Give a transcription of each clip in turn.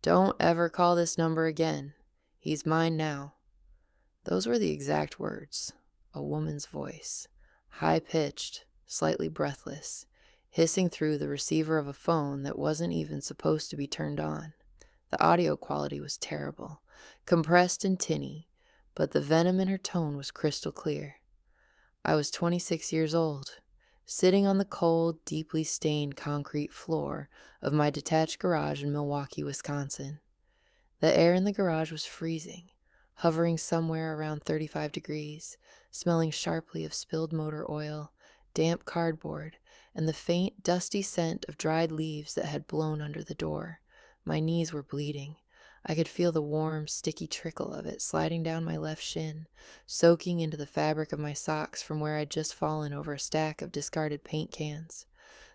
Don't ever call this number again. He's mine now. Those were the exact words. A woman's voice, high-pitched, slightly breathless, hissing through the receiver of a phone that wasn't even supposed to be turned on. The audio quality was terrible, compressed and tinny, but the venom in her tone was crystal clear. I was 26 years old, sitting on the cold, deeply stained concrete floor of my detached garage in Milwaukee, Wisconsin. The air in the garage was freezing, hovering somewhere around 35 degrees, smelling sharply of spilled motor oil, damp cardboard, and the faint, dusty scent of dried leaves that had blown under the door. My knees were bleeding. I could feel the warm, sticky trickle of it sliding down my left shin, soaking into the fabric of my socks from where I'd just fallen over a stack of discarded paint cans.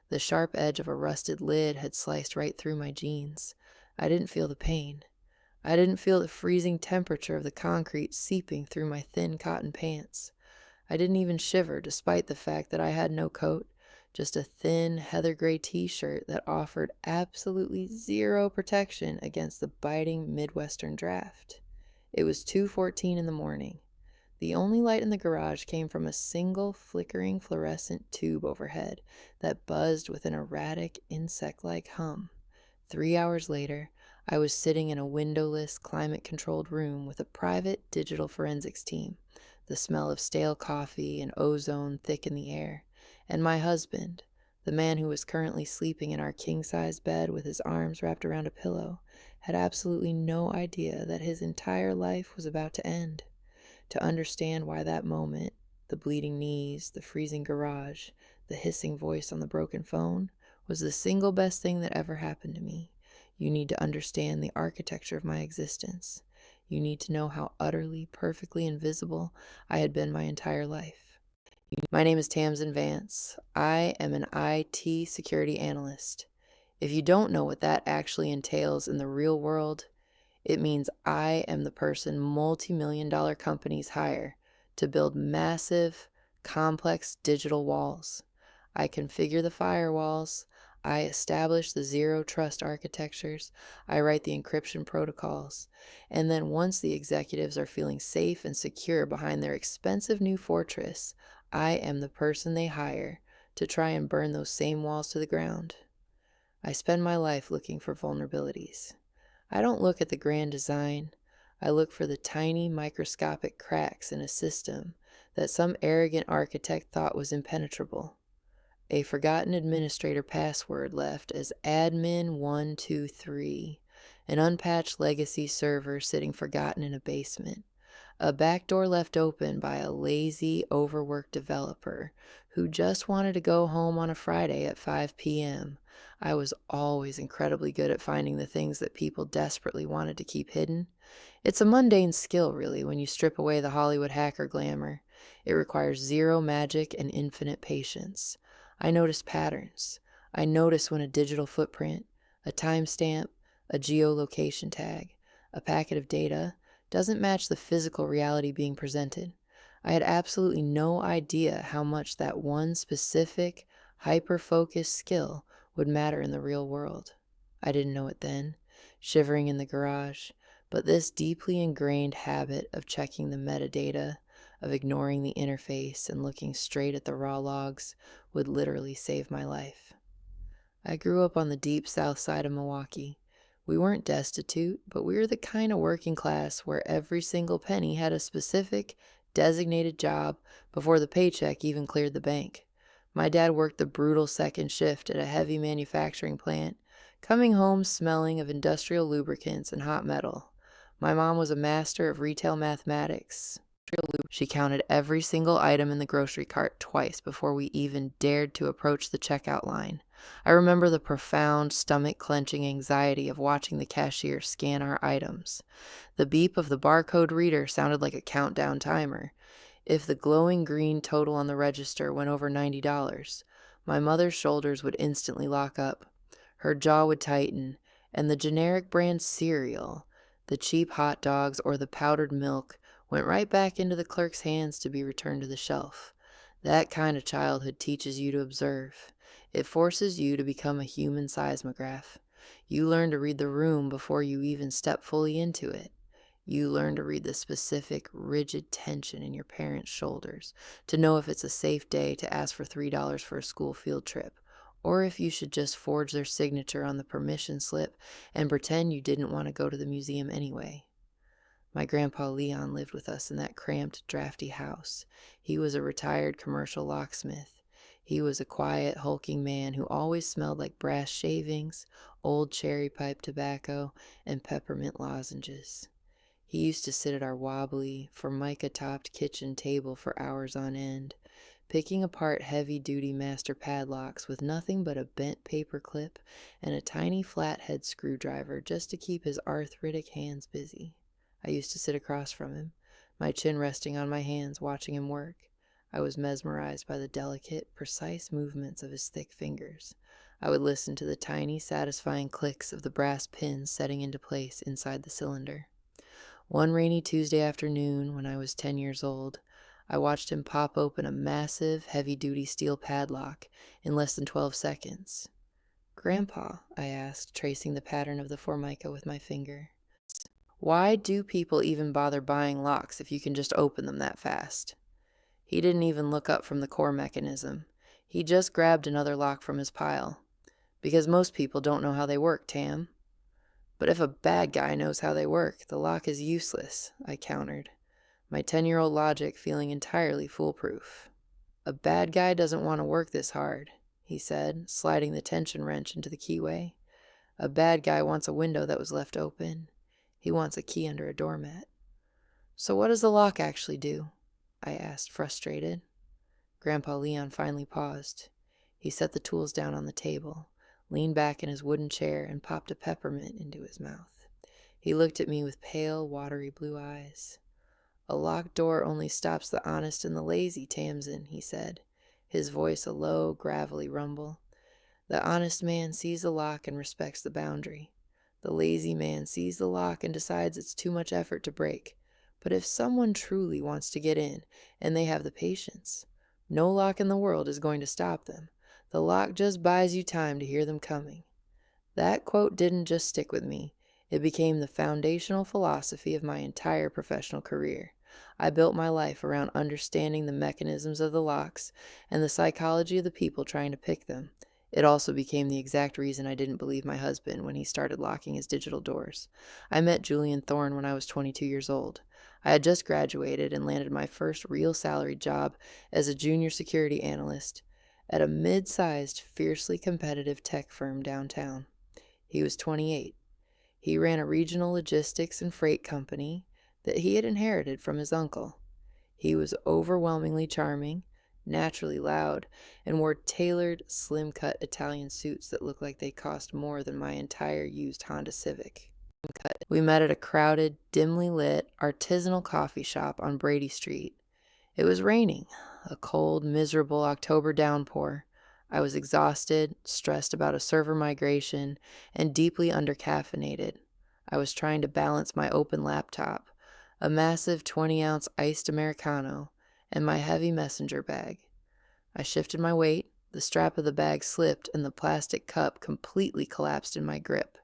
The sharp edge of a rusted lid had sliced right through my jeans. I didn't feel the pain. I didn't feel the freezing temperature of the concrete seeping through my thin cotton pants. I didn't even shiver despite the fact that I had no coat, just a thin heather gray t-shirt that offered absolutely zero protection against the biting Midwestern draft. It was 2:14 in the morning. The only light in the garage came from a single flickering fluorescent tube overhead that buzzed with an erratic insect-like hum. 3 hours later, I was sitting in a windowless, climate-controlled room with a private digital forensics team, the smell of stale coffee and ozone thick in the air, and my husband, the man who was currently sleeping in our king-size bed with his arms wrapped around a pillow, had absolutely no idea that his entire life was about to end. To understand why that moment, the bleeding knees, the freezing garage, the hissing voice on the broken phone, was the single best thing that ever happened to me, you need to understand the architecture of my existence. You need to know how utterly, perfectly invisible I had been my entire life. My name is Tamsin Vance. I am an IT security analyst. If you don't know what that actually entails in the real world, it means I am the person multi-million-dollar companies hire to build massive, complex digital walls. I configure the firewalls. I establish the zero-trust architectures. I write the encryption protocols. And then once the executives are feeling safe and secure behind their expensive new fortress, I am the person they hire to try and burn those same walls to the ground. I spend my life looking for vulnerabilities. I don't look at the grand design. I look for the tiny microscopic cracks in a system that some arrogant architect thought was impenetrable. A forgotten administrator password left as admin123, an unpatched legacy server sitting forgotten in a basement, a backdoor left open by a lazy, overworked developer who just wanted to go home on a Friday at 5 p.m. I was always incredibly good at finding the things that people desperately wanted to keep hidden. It's a mundane skill, really, when you strip away the Hollywood hacker glamour. It requires zero magic and infinite patience. I notice patterns. I notice when a digital footprint, a timestamp, a geolocation tag, a packet of data doesn't match the physical reality being presented. I had absolutely no idea how much that one specific, hyper-focused skill would matter in the real world. I didn't know it then, shivering in the garage, but this deeply ingrained habit of checking the metadata, of ignoring the interface and looking straight at the raw logs would literally save my life. I grew up on the deep south side of Milwaukee. We weren't destitute, but we were the kind of working class where every single penny had a specific, designated job before the paycheck even cleared the bank. My dad worked the brutal second shift at a heavy manufacturing plant, coming home smelling of industrial lubricants and hot metal. My mom was a master of retail mathematics. She counted every single item in the grocery cart twice before we even dared to approach the checkout line. I remember the profound, stomach-clenching anxiety of watching the cashier scan our items. The beep of the barcode reader sounded like a countdown timer. If the glowing green total on the register went over $90, my mother's shoulders would instantly lock up. Her jaw would tighten, and the generic brand cereal, the cheap hot dogs, or the powdered milk went right back into the clerk's hands to be returned to the shelf. That kind of childhood teaches you to observe. It forces you to become a human seismograph. You learn to read the room before you even step fully into it. You learn to read the specific, rigid tension in your parents' shoulders, to know if it's a safe day to ask for $3 for a school field trip, or if you should just forge their signature on the permission slip and pretend you didn't want to go to the museum anyway. My grandpa Leon lived with us in that cramped, drafty house. He was a retired commercial locksmith. He was a quiet, hulking man who always smelled like brass shavings, old cherry pipe tobacco, and peppermint lozenges. He used to sit at our wobbly, formica-topped kitchen table for hours on end, picking apart heavy-duty master padlocks with nothing but a bent paper clip and a tiny flathead screwdriver just to keep his arthritic hands busy. I used to sit across from him, my chin resting on my hands, watching him work. I was mesmerized by the delicate, precise movements of his thick fingers. I would listen to the tiny, satisfying clicks of the brass pins setting into place inside the cylinder. One rainy Tuesday afternoon, when I was 10 years old, I watched him pop open a massive, heavy-duty steel padlock in less than 12 seconds. "Grandpa," I asked, tracing the pattern of the formica with my finger, "why do people even bother buying locks if you can just open them that fast?" He didn't even look up from the core mechanism. He just grabbed another lock from his pile. "Because most people don't know how they work, Tam." "But if a bad guy knows how they work, the lock is useless," I countered, my 10-year-old logic feeling entirely foolproof. "A bad guy doesn't want to work this hard," he said, sliding the tension wrench into the keyway. "A bad guy wants a window that was left open. He wants a key under a doormat." "So what does the lock actually do?" I asked, frustrated. Grandpa Leon finally paused. He set the tools down on the table, leaned back in his wooden chair, and popped a peppermint into his mouth. He looked at me with pale, watery blue eyes. "A locked door only stops the honest and the lazy, Tamsin," he said, his voice a low, gravelly rumble. "The honest man sees the lock and respects the boundary. The lazy man sees the lock and decides it's too much effort to break. But if someone truly wants to get in, and they have the patience, no lock in the world is going to stop them. The lock just buys you time to hear them coming." That quote didn't just stick with me. It became the foundational philosophy of my entire professional career. I built my life around understanding the mechanisms of the locks and the psychology of the people trying to pick them. It also became the exact reason I didn't believe my husband when he started locking his digital doors. I met Julian Thorne when I was 22 years old. I had just graduated and landed my first real salaried job as a junior security analyst at a mid-sized, fiercely competitive tech firm downtown. He was 28. He ran a regional logistics and freight company that he had inherited from his uncle. He was overwhelmingly charming, naturally loud, and wore tailored, slim-cut Italian suits that looked like they cost more than my entire used Honda Civic. We met at a crowded, dimly lit, artisanal coffee shop on Brady Street. It was raining, a cold, miserable October downpour. I was exhausted, stressed about a server migration, and deeply undercaffeinated. I was trying to balance my open laptop, a massive 20-ounce iced Americano, and my heavy messenger bag. I shifted my weight, the strap of the bag slipped, and the plastic cup completely collapsed in my grip.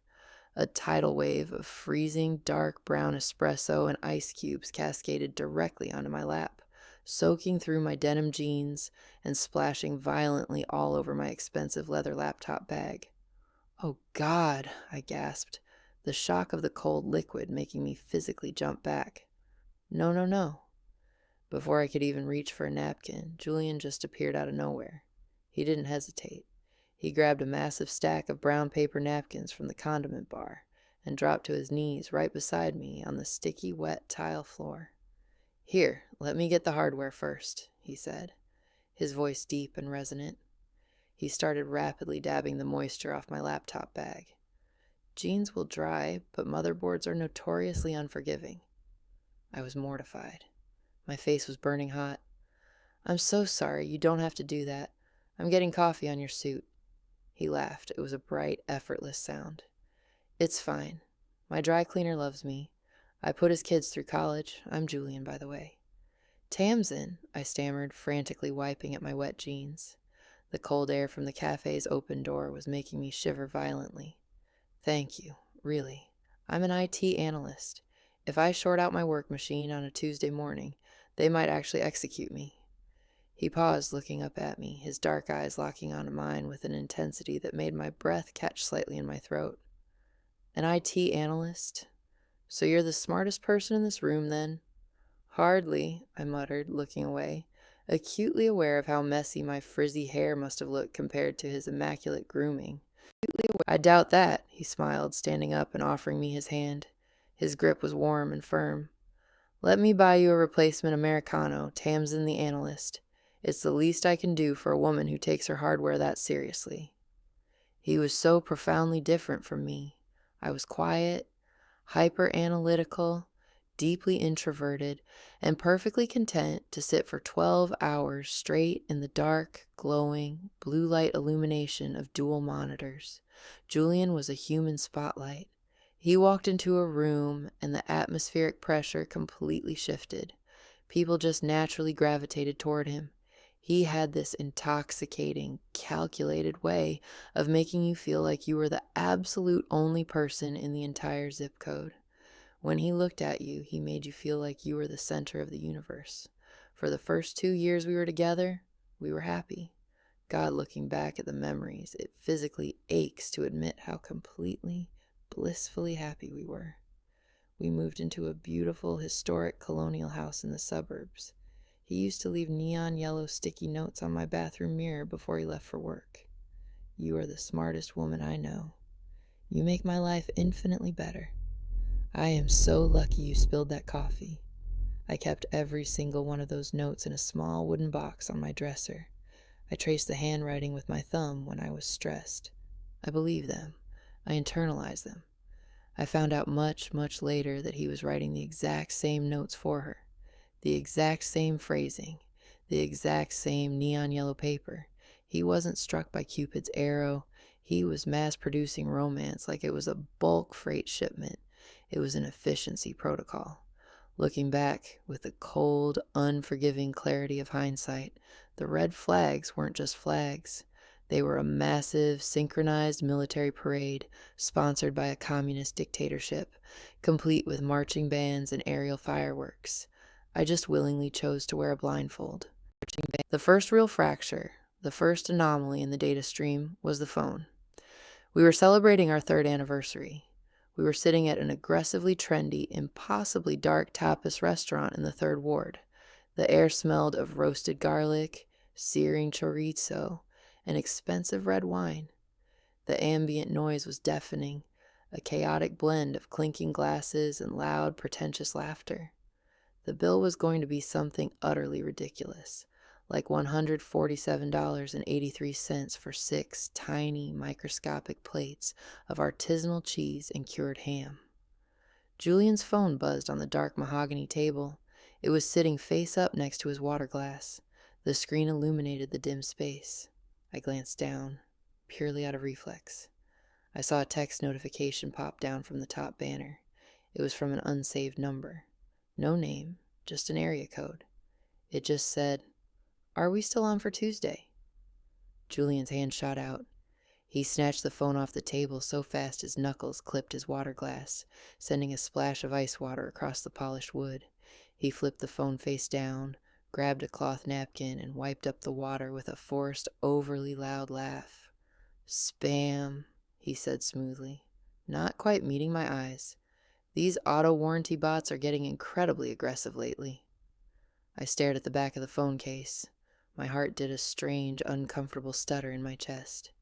A tidal wave of freezing, dark brown espresso and ice cubes cascaded directly onto my lap, soaking through my denim jeans and splashing violently all over my expensive leather laptop bag. "Oh, God," I gasped, the shock of the cold liquid making me physically jump back. "No, no, no." Before I could even reach for a napkin, Julian just appeared out of nowhere. He didn't hesitate. He grabbed a massive stack of brown paper napkins from the condiment bar and dropped to his knees right beside me on the sticky, wet tile floor. "Here, let me get the hardware first," he said, his voice deep and resonant. He started rapidly dabbing the moisture off my laptop bag. Jeans will dry, but motherboards are notoriously unforgiving. I was mortified. My face was burning hot. "I'm so sorry, you don't have to do that. I'm getting coffee on your suit." He laughed. It was a bright, effortless sound. "It's fine. My dry cleaner loves me. I put his kids through college. I'm Julian, by the way." "Tamsin," I stammered, frantically wiping at my wet jeans. The cold air from the cafe's open door was making me shiver violently. Thank you, really. I'm an IT analyst. If I short out my work machine on a Tuesday morning, they might actually execute me. He paused, looking up at me, his dark eyes locking onto mine with an intensity that made my breath catch slightly in my throat. An IT analyst? So you're the smartest person in this room, then? Hardly, I muttered, looking away, acutely aware of how messy my frizzy hair must have looked compared to his immaculate grooming. I doubt that, he smiled, standing up and offering me his hand. His grip was warm and firm. Let me buy you a replacement Americano, Tamsin the analyst. It's the least I can do for a woman who takes her hardware that seriously. He was so profoundly different from me. I was quiet, hyper-analytical, deeply introverted, and perfectly content to sit for 12 hours straight in the dark, glowing, blue light illumination of dual monitors. Julian was a human spotlight. He walked into a room, and the atmospheric pressure completely shifted. People just naturally gravitated toward him. He had this intoxicating, calculated way of making you feel like you were the absolute only person in the entire zip code. When he looked at you, he made you feel like you were the center of the universe. For the first 2 years we were together, we were happy. God, looking back at the memories, it physically aches to admit how completely, blissfully happy we were. We moved into a beautiful, historic colonial house in the suburbs. He used to leave neon yellow sticky notes on my bathroom mirror before he left for work. You are the smartest woman I know. You make my life infinitely better. I am so lucky you spilled that coffee. I kept every single one of those notes in a small wooden box on my dresser. I traced the handwriting with my thumb when I was stressed. I believed them. I internalized them. I found out much, much later that he was writing the exact same notes for her. The exact same phrasing. The exact same neon yellow paper. He wasn't struck by Cupid's arrow. He was mass-producing romance like it was a bulk freight shipment. It was an efficiency protocol. Looking back, with the cold, unforgiving clarity of hindsight, the red flags weren't just flags. They were a massive, synchronized military parade sponsored by a communist dictatorship, complete with marching bands and aerial fireworks. I just willingly chose to wear a blindfold. The first real fracture, the first anomaly in the data stream, was the phone. We were celebrating our 3rd anniversary. We were sitting at an aggressively trendy, impossibly dark tapas restaurant in the 3rd Ward. The air smelled of roasted garlic, searing chorizo, and expensive red wine. The ambient noise was deafening, a chaotic blend of clinking glasses and loud, pretentious laughter. The bill was going to be something utterly ridiculous, like $147.83 for 6 tiny, microscopic plates of artisanal cheese and cured ham. Julian's phone buzzed on the dark mahogany table. It was sitting face up next to his water glass. The screen illuminated the dim space. I glanced down, purely out of reflex. I saw a text notification pop down from the top banner. It was from an unsaved number. No name, just an area code. It just said, "Are we still on for Tuesday?" Julian's hand shot out. He snatched the phone off the table so fast his knuckles clipped his water glass, sending a splash of ice water across the polished wood. He flipped the phone face down, grabbed a cloth napkin, and wiped up the water with a forced, overly loud laugh. "Spam," he said smoothly, not quite meeting my eyes. "These auto-warranty bots are getting incredibly aggressive lately." I stared at the back of the phone case. My heart did a strange, uncomfortable stutter in my chest.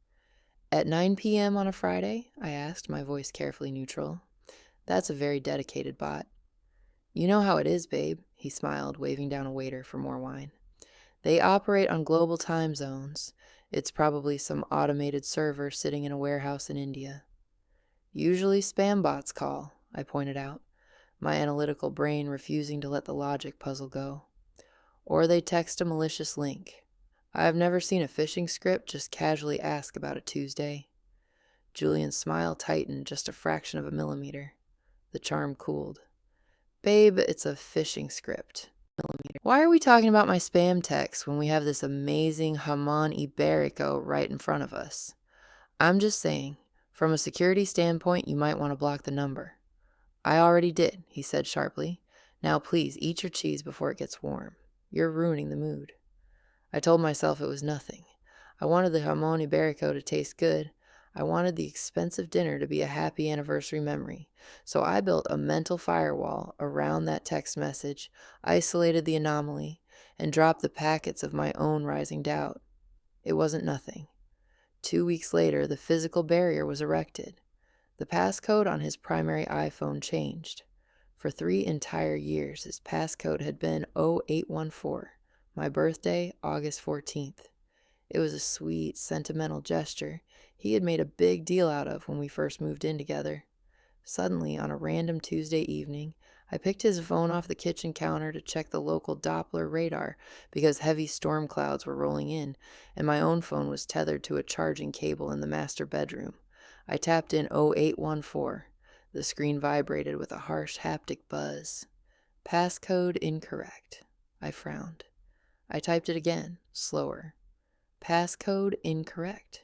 "At 9 p.m. on a Friday?" I asked, my voice carefully neutral. "That's a very dedicated bot." "You know how it is, babe," he smiled, waving down a waiter for more wine. "They operate on global time zones. It's probably some automated server sitting in a warehouse in India." "Usually spam bots call," I pointed out, my analytical brain refusing to let the logic puzzle go. "Or they text a malicious link. I've never seen a phishing script just casually ask about a Tuesday." Julian's smile tightened just a fraction of a millimeter. The charm cooled. "Babe, it's a phishing script. Why are we talking about my spam text when we have this amazing jamón ibérico right in front of us? I'm just saying, From a security standpoint, you might want to block the number. I already did, he said sharply. Now please eat your cheese before it gets warm. You're ruining the mood. I told myself it was nothing. I wanted the jamon iberico to taste good. I wanted the expensive dinner to be a happy anniversary memory. So I built a mental firewall around that text message, isolated the anomaly, and dropped the packets of my own rising doubt. It wasn't nothing. 2 weeks later, the physical barrier was erected. The passcode on his primary iPhone changed. For 3 entire years, his passcode had been 0814, my birthday, August 14th. It was a sweet, sentimental gesture he had made a big deal out of when we first moved in together. Suddenly, on a random Tuesday evening, I picked his phone off the kitchen counter to check the local Doppler radar because heavy storm clouds were rolling in, and my own phone was tethered to a charging cable in the master bedroom. I tapped in 0814. The screen vibrated with a harsh haptic buzz. Passcode incorrect. I frowned. I typed it again, slower. Passcode incorrect.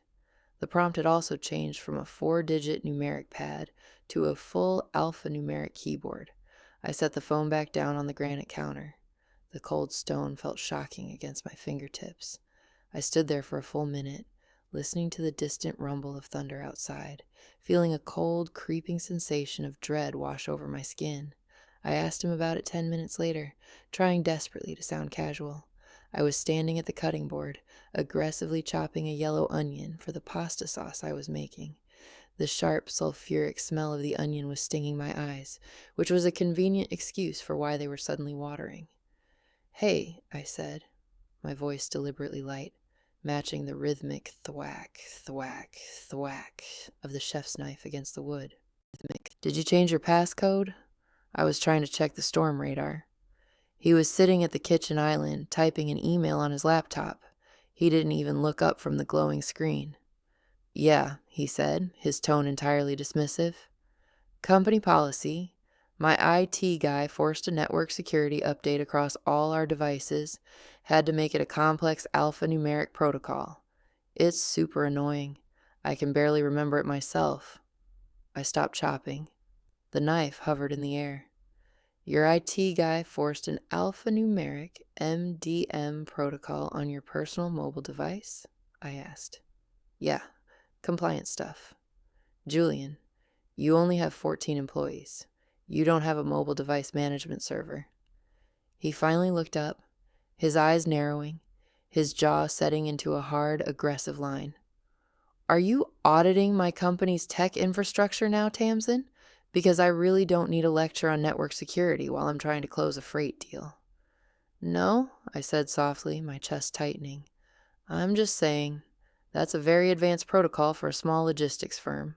The prompt had also changed from a 4-digit numeric pad to a full alphanumeric keyboard. I set the phone back down on the granite counter. The cold stone felt shocking against my fingertips. I stood there for a full minute, listening to the distant rumble of thunder outside, feeling a cold, creeping sensation of dread wash over my skin. I asked him about it 10 minutes later, trying desperately to sound casual. I was standing at the cutting board, aggressively chopping a yellow onion for the pasta sauce I was making. The sharp, sulfuric smell of the onion was stinging my eyes, which was a convenient excuse for why they were suddenly watering. "Hey," I said, my voice deliberately light, matching the rhythmic thwack, thwack, thwack of the chef's knife against the wood. "Did you change your passcode?" I was trying to check the storm radar. He was sitting at the kitchen island, typing an email on his laptop. He didn't even look up from the glowing screen. "Yeah," he said, his tone entirely dismissive. "Company policy. My IT guy forced a network security update across all our devices, had to make it a complex alphanumeric protocol. It's super annoying. I can barely remember it myself." I stopped chopping. The knife hovered in the air. "Your IT guy forced an alphanumeric MDM protocol on your personal mobile device?" I asked. "Yeah, compliance stuff. Julian, you only have 14 employees. You don't have a mobile device management server." He finally looked up, his eyes narrowing, his jaw setting into a hard, aggressive line. "Are you auditing my company's tech infrastructure now, Tamsin? Because I really don't need a lecture on network security while I'm trying to close a freight deal." "No," I said softly, my chest tightening. "I'm just saying, that's a very advanced protocol for a small logistics firm."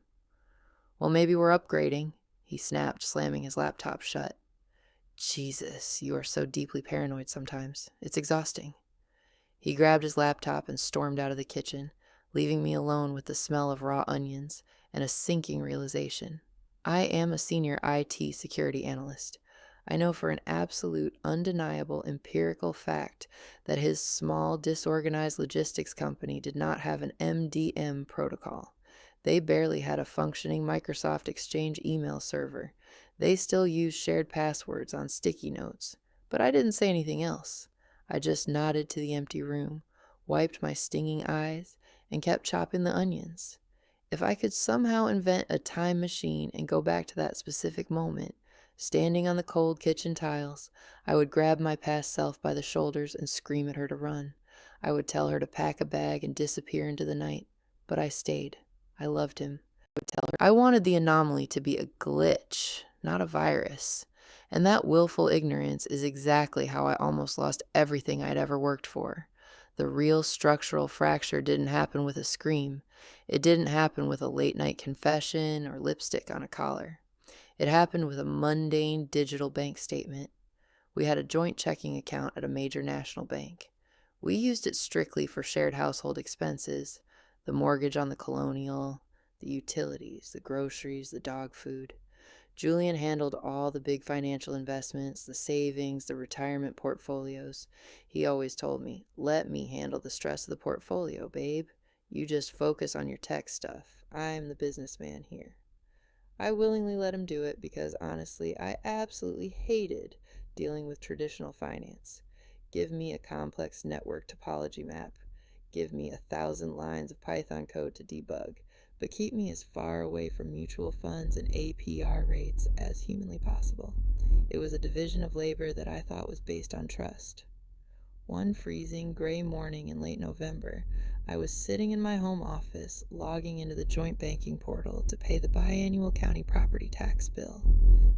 "Well, maybe we're upgrading," he snapped, slamming his laptop shut. "Jesus, you are so deeply paranoid sometimes. It's exhausting." He grabbed his laptop and stormed out of the kitchen, leaving me alone with the smell of raw onions and a sinking realization. I am a senior IT security analyst. I know for an absolute, undeniable, empirical fact that his small, disorganized logistics company did not have an MDM protocol. They barely had a functioning Microsoft Exchange email server. They still used shared passwords on sticky notes. But I didn't say anything else. I just nodded to the empty room, wiped my stinging eyes, and kept chopping the onions. If I could somehow invent a time machine and go back to that specific moment, standing on the cold kitchen tiles, I would grab my past self by the shoulders and scream at her to run. I would tell her to pack a bag and disappear into the night. But I stayed. I loved him. I wanted the anomaly to be a glitch, not a virus. And that willful ignorance is exactly how I almost lost everything I'd ever worked for. The real structural fracture didn't happen with a scream. It didn't happen with a late-night confession or lipstick on a collar. It happened with a mundane digital bank statement. We had a joint checking account at a major national bank. We used it strictly for shared household expenses, the mortgage on the Colonial, the utilities, the groceries, the dog food. Julian handled all the big financial investments, the savings, the retirement portfolios. He always told me, "Let me handle the stress of the portfolio, babe. You just focus on your tech stuff. I'm the businessman here. I willingly let him do it because, honestly, I absolutely hated dealing with traditional finance. Give me a complex network topology map. Give me 1,000 lines of Python code to debug, but keep me as far away from mutual funds and APR rates as humanly possible. It was a division of labor that I thought was based on trust. One freezing, gray morning in late November, I was sitting in my home office, logging into the joint banking portal to pay the biannual county property tax bill.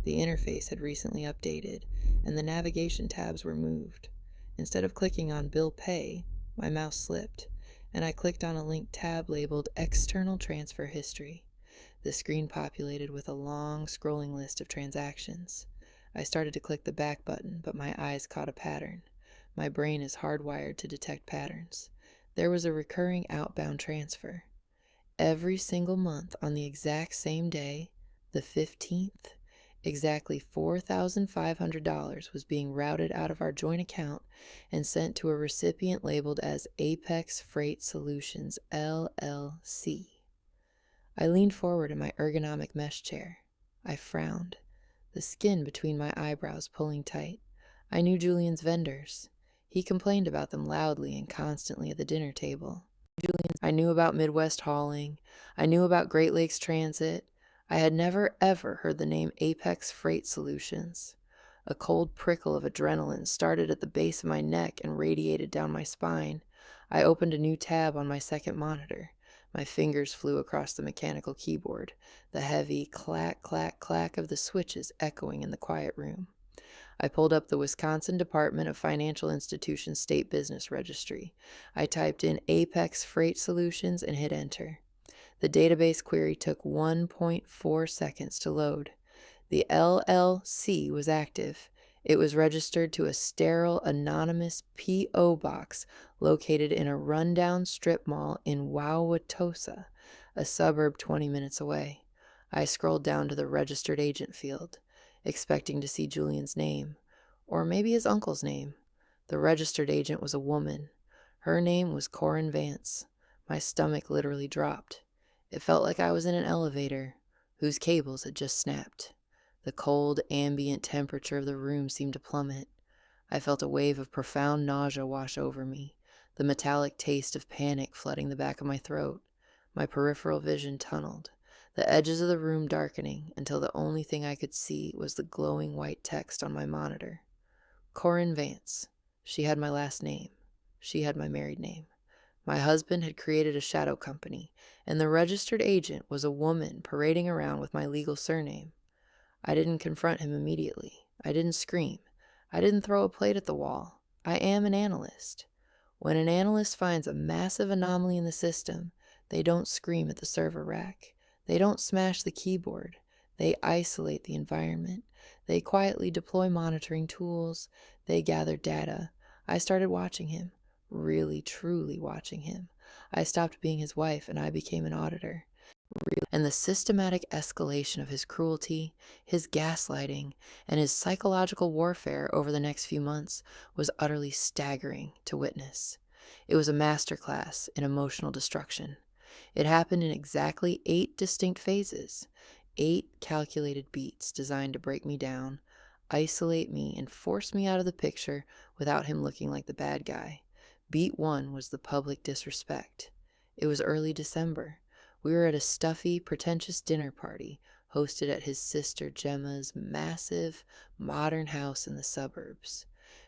The interface had recently updated, and the navigation tabs were moved. Instead of clicking on Bill Pay, my mouse slipped, and I clicked on a linked tab labeled External Transfer History. The screen populated with a long, scrolling list of transactions. I started to click the back button, but my eyes caught a pattern. My brain is hardwired to detect patterns. There was a recurring outbound transfer. Every single month on the exact same day, the 15th, exactly $4,500 was being routed out of our joint account and sent to a recipient labeled as Apex Freight Solutions, LLC. I leaned forward in my ergonomic mesh chair. I frowned, the skin between my eyebrows pulling tight. I knew Julian's vendors. He complained about them loudly and constantly at the dinner table. I knew about Midwest Hauling. I knew about Great Lakes Transit. I had never, ever heard the name Apex Freight Solutions. A cold prickle of adrenaline started at the base of my neck and radiated down my spine. I opened a new tab on my second monitor. My fingers flew across the mechanical keyboard, the heavy clack, clack, clack of the switches echoing in the quiet room. I pulled up the Wisconsin Department of Financial Institutions State Business Registry. I typed in Apex Freight Solutions and hit enter. The database query took 1.4 seconds to load. The LLC was active. It was registered to a sterile, anonymous P.O. box located in a rundown strip mall in Wauwatosa, a suburb 20 minutes away. I scrolled down to the registered agent field, expecting to see Julian's name, or maybe his uncle's name. The registered agent was a woman. Her name was Corinne Vance. My stomach literally dropped. It felt like I was in an elevator whose cables had just snapped. The cold, ambient temperature of the room seemed to plummet. I felt a wave of profound nausea wash over me, the metallic taste of panic flooding the back of my throat. My peripheral vision tunneled, the edges of the room darkening until the only thing I could see was the glowing white text on my monitor. Corinne Vance. She had my last name. She had my married name. My husband had created a shadow company, and the registered agent was a woman parading around with my legal surname. I didn't confront him immediately. I didn't scream. I didn't throw a plate at the wall. I am an analyst. When an analyst finds a massive anomaly in the system, they don't scream at the server rack. They don't smash the keyboard. They isolate the environment. They quietly deploy monitoring tools. They gather data. I started watching him, really, truly watching him. I stopped being his wife and I became an auditor. And the systematic escalation of his cruelty, his gaslighting, and his psychological warfare over the next few months was utterly staggering to witness. It was a masterclass in emotional destruction. It happened in exactly 8 distinct phases, 8 calculated beats designed to break me down, isolate me, and force me out of the picture without him looking like the bad guy. Beat 1 was the public disrespect. It was early December. We were at a stuffy, pretentious dinner party hosted at his sister Gemma's massive, modern house in the suburbs.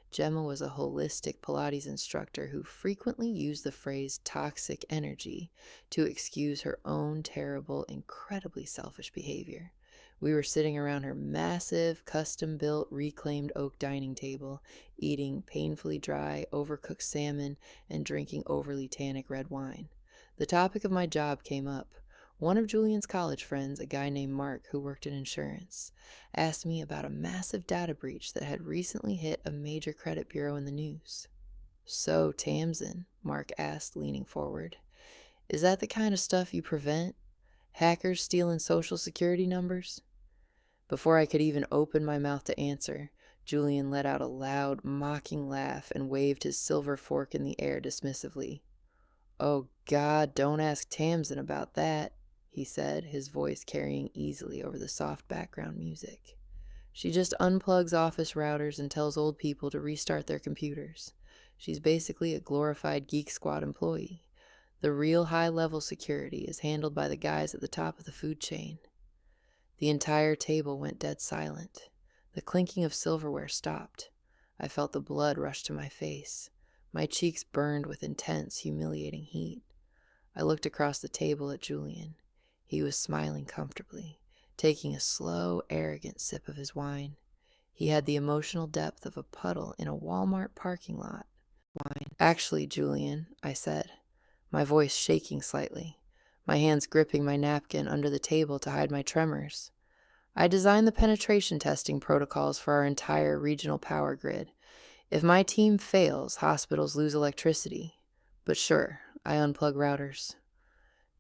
Gemma was a holistic Pilates instructor who frequently used the phrase toxic energy to excuse her own terrible, incredibly selfish behavior. We were sitting around her massive, custom-built, reclaimed oak dining table, eating painfully dry, overcooked salmon and drinking overly tannic red wine. The topic of my job came up. One of Julian's college friends, a guy named Mark who worked in insurance, asked me about a massive data breach that had recently hit a major credit bureau in the news. "So, Tamsin," Mark asked, leaning forward, "is that the kind of stuff you prevent? Hackers stealing social security numbers?" Before I could even open my mouth to answer, Julian let out a loud, mocking laugh and waved his silver fork in the air dismissively. "Oh God, don't ask Tamsin about that," he said, his voice carrying easily over the soft background music. She just unplugs office routers and tells old people to restart their computers. She's basically a glorified Geek Squad employee. The real high-level security is handled by the guys at the top of the food chain. The entire table went dead silent. The clinking of silverware stopped. I felt the blood rush to my face. My cheeks burned with intense, humiliating heat. I looked across the table at Julian. He was smiling comfortably, taking a slow, arrogant sip of his wine. He had the emotional depth of a puddle in a Walmart parking lot. Actually, Julian, I said, my voice shaking slightly, my hands gripping my napkin under the table to hide my tremors. I designed the penetration testing protocols for our entire regional power grid. If my team fails, hospitals lose electricity. But sure, I unplug routers.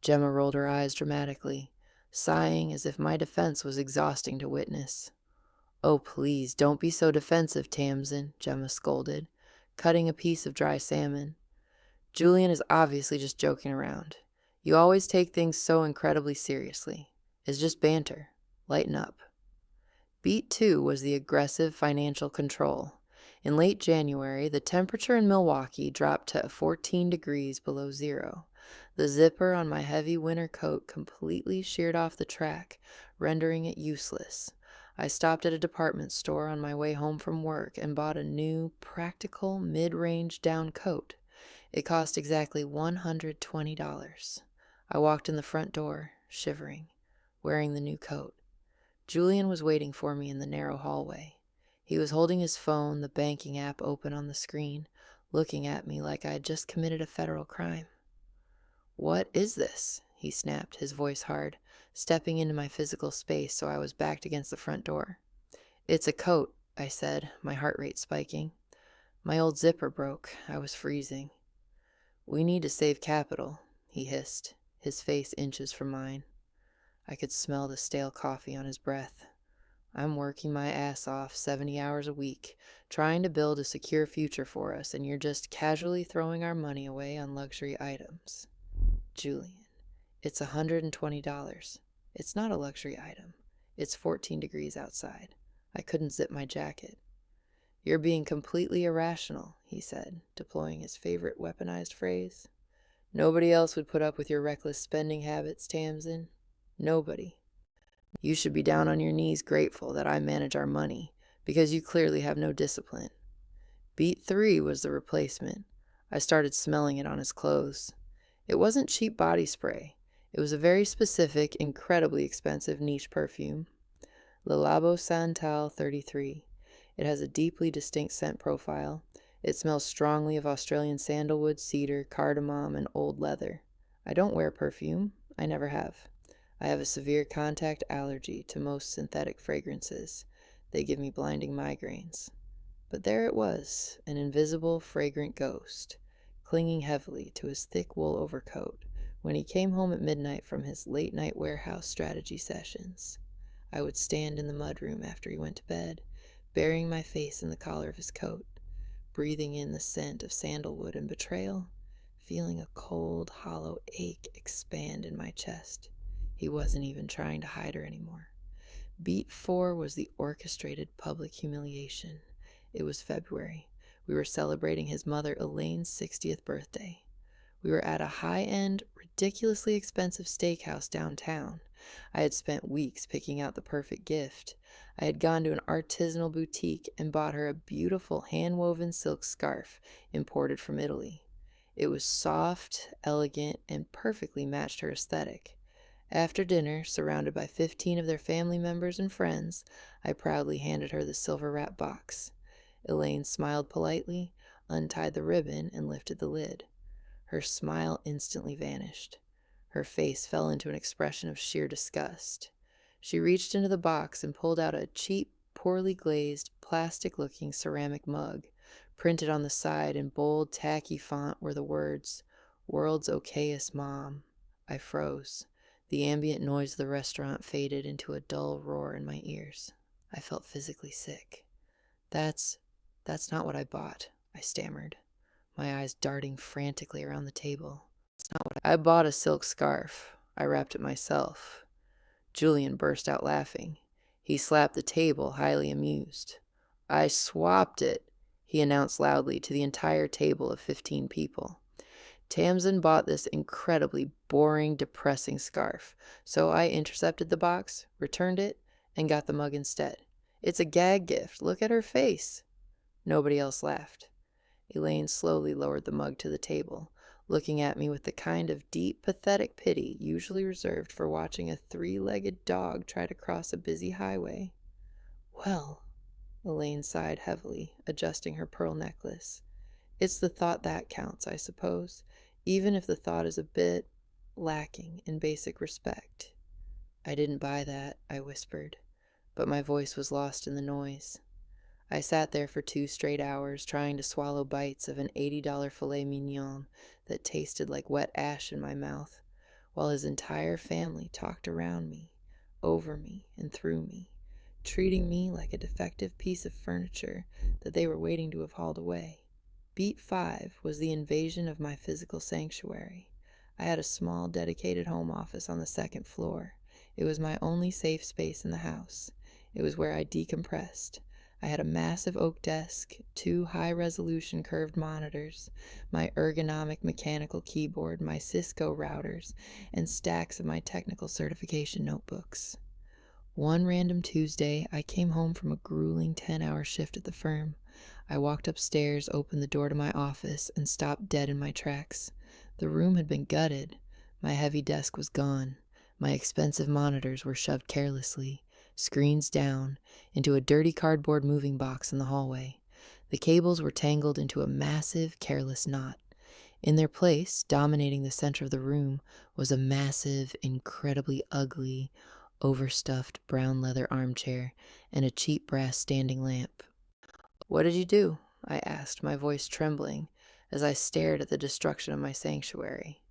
Gemma rolled her eyes dramatically, sighing as if my defense was exhausting to witness. Oh, please, don't be so defensive, Tamsin, Gemma scolded, cutting a piece of dry salmon. Julian is obviously just joking around. You always take things so incredibly seriously. It's just banter. Lighten up. Beat 2 was the aggressive financial control. In late January, the temperature in Milwaukee dropped to 14 degrees below zero. The zipper on my heavy winter coat completely sheared off the track, rendering it useless. I stopped at a department store on my way home from work and bought a new, practical, mid-range down coat. It cost exactly $120. I walked in the front door, shivering, wearing the new coat. Julian was waiting for me in the narrow hallway. He was holding his phone, the banking app open on the screen, looking at me like I had just committed a federal crime. "What is this?" he snapped, his voice hard, stepping into my physical space so I was backed against the front door. "It's a coat," I said, my heart rate spiking. My old zipper broke. I was freezing. "We need to save capital," he hissed, his face inches from mine. I could smell the stale coffee on his breath. "I'm working my ass off 70 hours a week, trying to build a secure future for us, and you're just casually throwing our money away on luxury items." "Julian, it's $120. It's not a luxury item. It's 14 degrees outside. I couldn't zip my jacket." "You're being completely irrational," he said, deploying his favorite weaponized phrase. "Nobody else would put up with your reckless spending habits, Tamsin. Nobody. You should be down on your knees grateful that I manage our money, because you clearly have no discipline." Beat 3 was the replacement. I started smelling it on his clothes. It wasn't cheap body spray. It was a very specific, incredibly expensive niche perfume. Le Labo Santal 33. It has a deeply distinct scent profile. It smells strongly of Australian sandalwood, cedar, cardamom, and old leather. I don't wear perfume. I never have. I have a severe contact allergy to most synthetic fragrances. They give me blinding migraines. But there it was, an invisible, fragrant ghost, clinging heavily to his thick wool overcoat when he came home at midnight from his late-night warehouse strategy sessions. I would stand in the mudroom after he went to bed, burying my face in the collar of his coat, breathing in the scent of sandalwood and betrayal, feeling a cold, hollow ache expand in my chest. He wasn't even trying to hide her anymore. Beat 4 was the orchestrated public humiliation. It was February. We were celebrating his mother Elaine's 60th birthday. We were at a high-end, ridiculously expensive steakhouse downtown. I had spent weeks picking out the perfect gift. I had gone to an artisanal boutique and bought her a beautiful hand-woven silk scarf imported from Italy. It was soft, elegant, and perfectly matched her aesthetic. After dinner, surrounded by 15 of their family members and friends, I proudly handed her the silver-wrapped box. Elaine smiled politely, untied the ribbon, and lifted the lid. Her smile instantly vanished. Her face fell into an expression of sheer disgust. She reached into the box and pulled out a cheap, poorly glazed, plastic-looking ceramic mug. Printed on the side in bold, tacky font were the words, "World's okayest mom." I froze. The ambient noise of the restaurant faded into a dull roar in my ears. I felt physically sick. That's not what I bought," I stammered, my eyes darting frantically around the table. "I bought a silk scarf. I wrapped it myself. Julian burst out laughing. He slapped the table, highly amused. I swapped it, he announced loudly to the entire table of 15 people. Tamsin bought this incredibly boring, depressing scarf, so I intercepted the box, returned it, and got the mug instead. It's a gag gift. Look at her face. Nobody else laughed. Elaine slowly lowered the mug to the table, looking at me with the kind of deep, pathetic pity usually reserved for watching a 3-legged dog try to cross a busy highway. Well, Elaine sighed heavily, adjusting her pearl necklace. It's the thought that counts, I suppose, even if the thought is a bit lacking in basic respect. I didn't buy that, I whispered, but my voice was lost in the noise. I sat there for 2 straight hours trying to swallow bites of an $80 filet mignon that tasted like wet ash in my mouth, while his entire family talked around me, over me, and through me, treating me like a defective piece of furniture that they were waiting to have hauled away. Beat 5 was the invasion of my physical sanctuary. I had a small, dedicated home office on the 2nd floor. It was my only safe space in the house. It was where I decompressed. I had a massive oak desk, 2 high-resolution curved monitors, my ergonomic mechanical keyboard, my Cisco routers, and stacks of my technical certification notebooks. One random Tuesday, I came home from a grueling 10-hour shift at the firm. I walked upstairs, opened the door to my office, and stopped dead in my tracks. The room had been gutted. My heavy desk was gone. My expensive monitors were shoved carelessly, screens down, into a dirty cardboard moving box in the hallway. The cables were tangled into a massive, careless knot. In their place, dominating the center of the room, was a massive, incredibly ugly, overstuffed brown leather armchair and a cheap brass standing lamp. "What did you do?" I asked, my voice trembling, as I stared at the destruction of my sanctuary.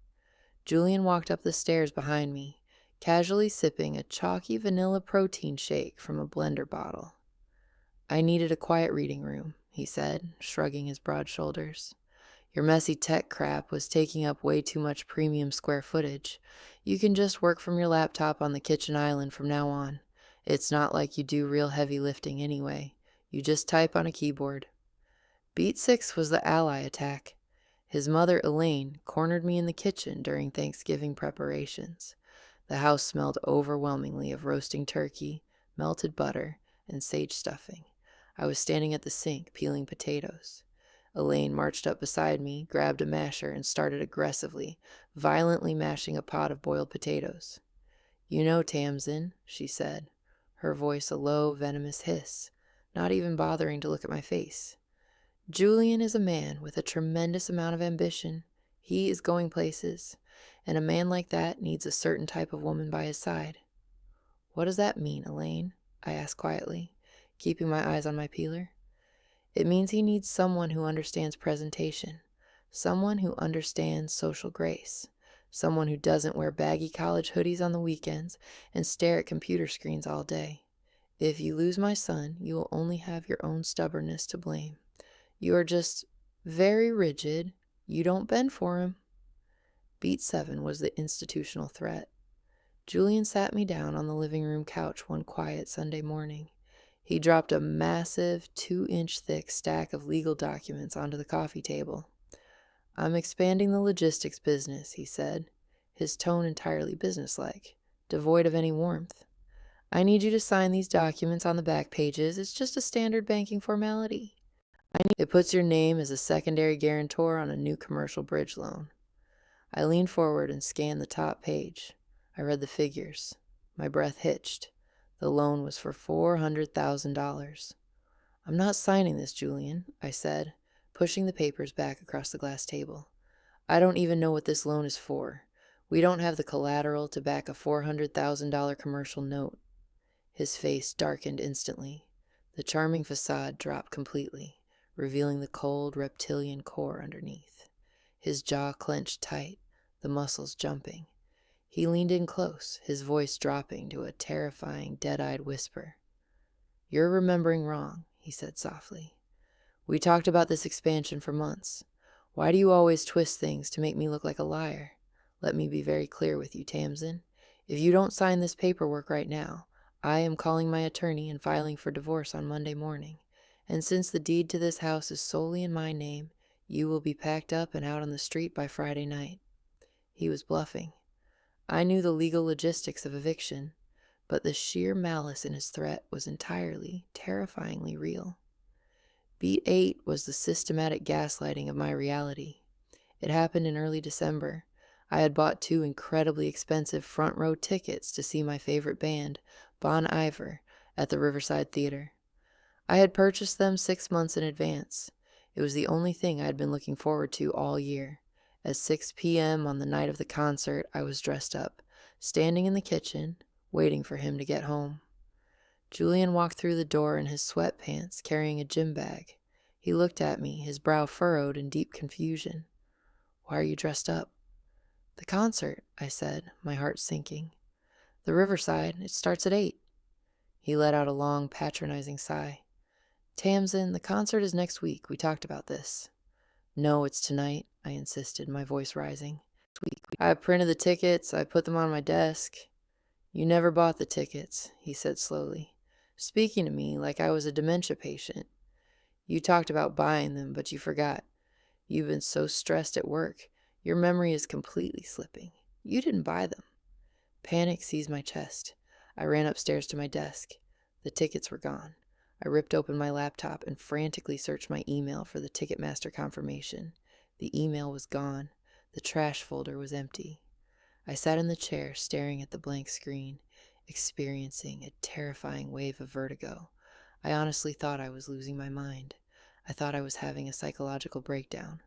Julian walked up the stairs behind me, casually sipping a chalky vanilla protein shake from a blender bottle. "I needed a quiet reading room," he said, shrugging his broad shoulders. "Your messy tech crap was taking up way too much premium square footage. You can just work from your laptop on the kitchen island from now on. It's not like you do real heavy lifting anyway. You just type on a keyboard." Beat 6 was the ally attack. His mother, Elaine, cornered me in the kitchen during Thanksgiving preparations. The house smelled overwhelmingly of roasting turkey, melted butter, and sage stuffing. I was standing at the sink, peeling potatoes. Elaine marched up beside me, grabbed a masher, and started aggressively, violently mashing a pot of boiled potatoes. "You know, Tamsin," she said, her voice a low, venomous hiss, not even bothering to look at my face. "Julian is a man with a tremendous amount of ambition. He is going places, and a man like that needs a certain type of woman by his side." "What does that mean, Elaine?" I asked quietly, keeping my eyes on my peeler. "It means he needs someone who understands presentation, someone who understands social grace, someone who doesn't wear baggy college hoodies on the weekends and stare at computer screens all day. If you lose my son, you will only have your own stubbornness to blame. You are just very rigid. You don't bend for him." Beat 7 was the institutional threat. Julian sat me down on the living room couch one quiet Sunday morning. He dropped a massive 2-inch thick stack of legal documents onto the coffee table. "I'm expanding the logistics business," he said, his tone entirely businesslike, devoid of any warmth. "I need you to sign these documents on the back pages. It's just a standard banking formality. It puts your name as a secondary guarantor on a new commercial bridge loan." I leaned forward and scanned the top page. I read the figures. My breath hitched. The loan was for $400,000. "I'm not signing this, Julian," I said, pushing the papers back across the glass table. "I don't even know what this loan is for. We don't have the collateral to back a $400,000 commercial note." His face darkened instantly. The charming facade dropped completely, revealing the cold reptilian core underneath. His jaw clenched tight, the muscles jumping. He leaned in close, his voice dropping to a terrifying, dead-eyed whisper. "You're remembering wrong," he said softly. "We talked about this expansion for months. Why do you always twist things to make me look like a liar? Let me be very clear with you, Tamsin. If you don't sign this paperwork right now, I am calling my attorney and filing for divorce on Monday morning. And since the deed to this house is solely in my name, you will be packed up and out on the street by Friday night." He was bluffing. I knew the legal logistics of eviction, but the sheer malice in his threat was entirely, terrifyingly real. Beat 8 was the systematic gaslighting of my reality. It happened in early December. I had bought 2 incredibly expensive front-row tickets to see my favorite band, Bon Iver, at the Riverside Theater. I had purchased them 6 months in advance. It was the only thing I had been looking forward to all year. At 6 p.m. on the night of the concert, I was dressed up, standing in the kitchen, waiting for him to get home. Julian walked through the door in his sweatpants, carrying a gym bag. He looked at me, his brow furrowed in deep confusion. "Why are you dressed up?" "The concert," I said, my heart sinking. "The Riverside. It starts at 8. He let out a long, patronizing sigh. "Tamsin, the concert is next week. We talked about this." "No, it's tonight," I insisted, my voice rising. "I printed the tickets. I put them on my desk." "You never bought the tickets," he said slowly, speaking to me like I was a dementia patient. "You talked about buying them, but you forgot. You've been so stressed at work. Your memory is completely slipping. You didn't buy them." Panic seized my chest. I ran upstairs to my desk. The tickets were gone. I ripped open my laptop and frantically searched my email for the Ticketmaster confirmation. The email was gone. The trash folder was empty. I sat in the chair, staring at the blank screen, experiencing a terrifying wave of vertigo. I honestly thought I was losing my mind. I thought I was having a psychological breakdown.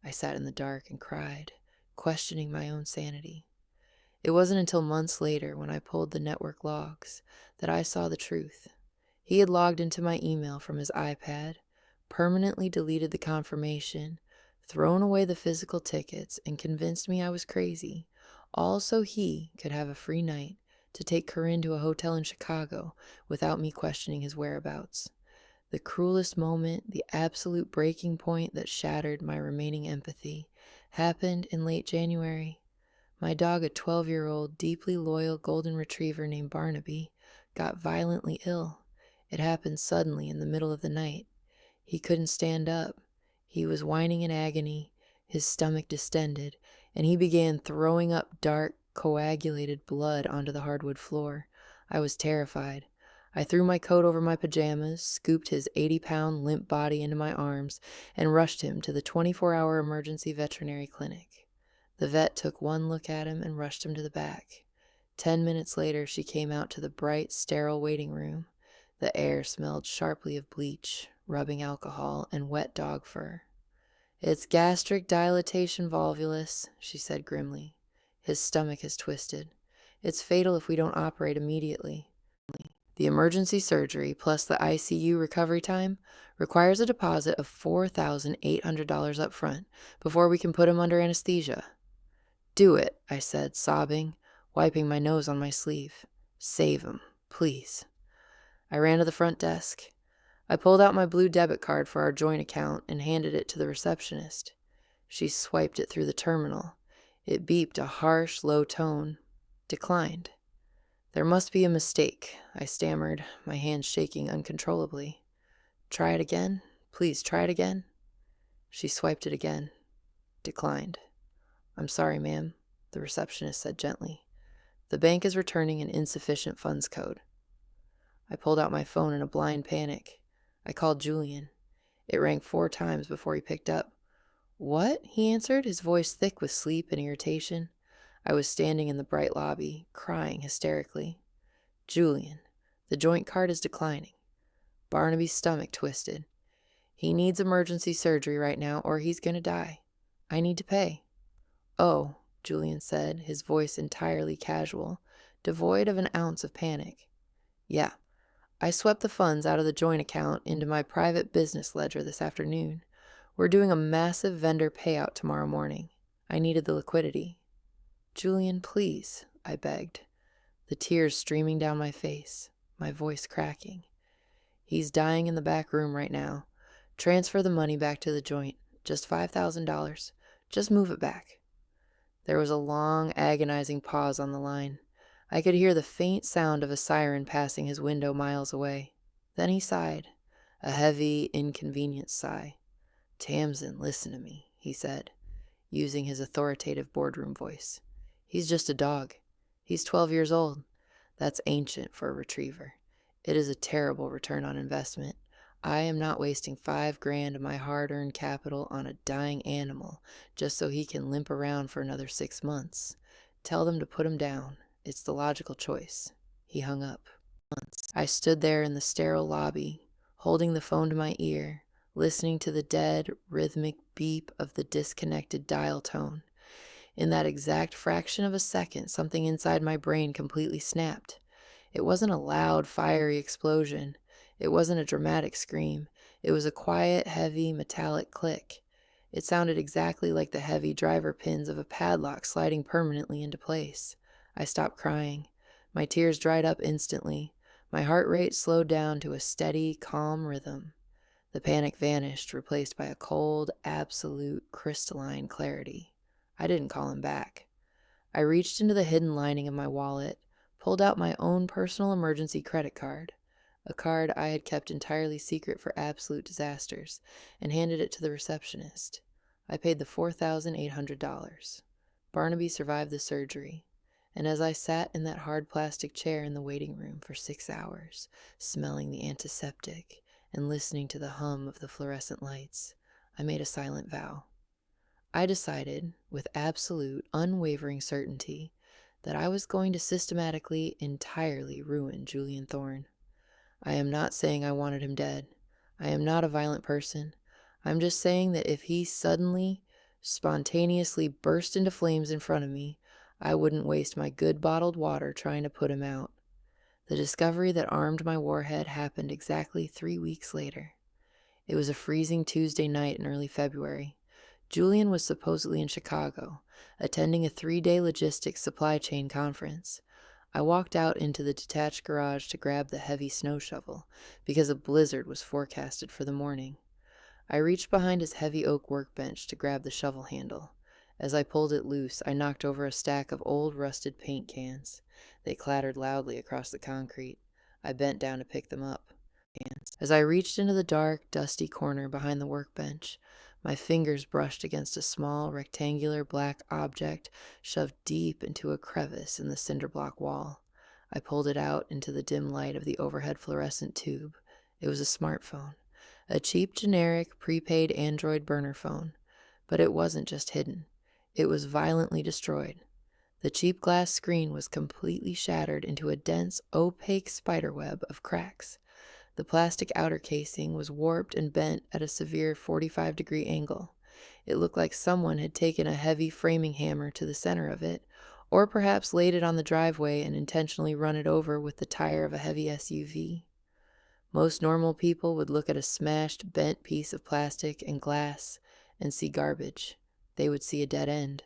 I sat in the dark and cried, questioning my own sanity. It wasn't until months later, when I pulled the network logs, that I saw the truth. He had logged into my email from his iPad, permanently deleted the confirmation, thrown away the physical tickets, and convinced me I was crazy, all so he could have a free night to take Corinne to a hotel in Chicago without me questioning his whereabouts. The cruelest moment, the absolute breaking point that shattered my remaining empathy, happened in late January. My dog, a 12-year-old, deeply loyal golden retriever named Barnaby, got violently ill. It happened suddenly in the middle of the night. He couldn't stand up. He was whining in agony, his stomach distended, and he began throwing up dark, coagulated blood onto the hardwood floor. I was terrified. I threw my coat over my pajamas, scooped his 80-pound limp body into my arms, and rushed him to the 24-hour emergency veterinary clinic. The vet took one look at him and rushed him to the back. 10 minutes later, she came out to the bright, sterile waiting room. The air smelled sharply of bleach, rubbing alcohol, and wet dog fur. "It's gastric dilatation volvulus," she said grimly. "His stomach is twisted. It's fatal if we don't operate immediately. The emergency surgery plus the ICU recovery time requires a deposit of $4,800 up front before we can put him under anesthesia." "Do it," I said, sobbing, wiping my nose on my sleeve. "Save him, please." I ran to the front desk. I pulled out my blue debit card for our joint account and handed it to the receptionist. She swiped it through the terminal. It beeped a harsh, low tone. Declined. "There must be a mistake," I stammered, my hands shaking uncontrollably. "Try it again. Please try it again." She swiped it again. Declined. "I'm sorry, ma'am," the receptionist said gently. "The bank is returning an insufficient funds code." I pulled out my phone in a blind panic. I called Julian. It rang 4 times before he picked up. "What?" he answered, his voice thick with sleep and irritation. I was standing in the bright lobby, crying hysterically. "Julian, the joint card is declining." Barnaby's stomach twisted. "He needs emergency surgery right now, or he's going to die. I need to pay." "Oh," Julian said, his voice entirely casual, devoid of an ounce of panic. "Yeah. I swept the funds out of the joint account into my private business ledger this afternoon. We're doing a massive vendor payout tomorrow morning. I needed the liquidity." "Julian, please," I begged, the tears streaming down my face, my voice cracking. "He's dying in the back room right now. Transfer the money back to the joint. Just $5,000. Just move it back." There was a long, agonizing pause on the line. I could hear the faint sound of a siren passing his window miles away. Then he sighed, a heavy, inconvenient sigh. "Tamsin, listen to me," he said, using his authoritative boardroom voice. "He's just a dog. He's 12 years old. That's ancient for a retriever. It is a terrible return on investment. I am not wasting $5,000 of my hard-earned capital on a dying animal just so he can limp around for another 6 months. Tell them to put him down. It's the logical choice." He hung up. I stood there in the sterile lobby, holding the phone to my ear, listening to the dead, rhythmic beep of the disconnected dial tone. In that exact fraction of a second, something inside my brain completely snapped. It wasn't a loud, fiery explosion. It wasn't a dramatic scream. It was a quiet, heavy, metallic click. It sounded exactly like the heavy driver pins of a padlock sliding permanently into place. I stopped crying. My tears dried up instantly. My heart rate slowed down to a steady, calm rhythm. The panic vanished, replaced by a cold, absolute, crystalline clarity. I didn't call him back. I reached into the hidden lining of my wallet, pulled out my own personal emergency credit card, a card I had kept entirely secret for absolute disasters, and handed it to the receptionist. I paid the $4,800. Barnaby survived the surgery, and as I sat in that hard plastic chair in the waiting room for 6 hours, smelling the antiseptic and listening to the hum of the fluorescent lights, I made a silent vow. I decided, with absolute, unwavering certainty, that I was going to systematically, entirely ruin Julian Thorne. I am not saying I wanted him dead. I am not a violent person. I'm just saying that if he suddenly, spontaneously burst into flames in front of me, I wouldn't waste my good bottled water trying to put him out. The discovery that armed my warhead happened exactly 3 weeks later. It was a freezing Tuesday night in early February. Julian was supposedly in Chicago, attending a 3-day logistics supply chain conference. I walked out into the detached garage to grab the heavy snow shovel, because a blizzard was forecasted for the morning. I reached behind his heavy oak workbench to grab the shovel handle. As I pulled it loose, I knocked over a stack of old rusted paint cans. They clattered loudly across the concrete. I bent down to pick them up. As I reached into the dark, dusty corner behind the workbench, my fingers brushed against a small, rectangular black object shoved deep into a crevice in the cinder block wall. I pulled it out into the dim light of the overhead fluorescent tube. It was a smartphone, a cheap, generic, prepaid Android burner phone. But it wasn't just hidden. It was violently destroyed. The cheap glass screen was completely shattered into a dense, opaque spiderweb of cracks. The plastic outer casing was warped and bent at a severe 45-degree angle. It looked like someone had taken a heavy framing hammer to the center of it, or perhaps laid it on the driveway and intentionally run it over with the tire of a heavy SUV. Most normal people would look at a smashed, bent piece of plastic and glass and see garbage. They would see a dead end.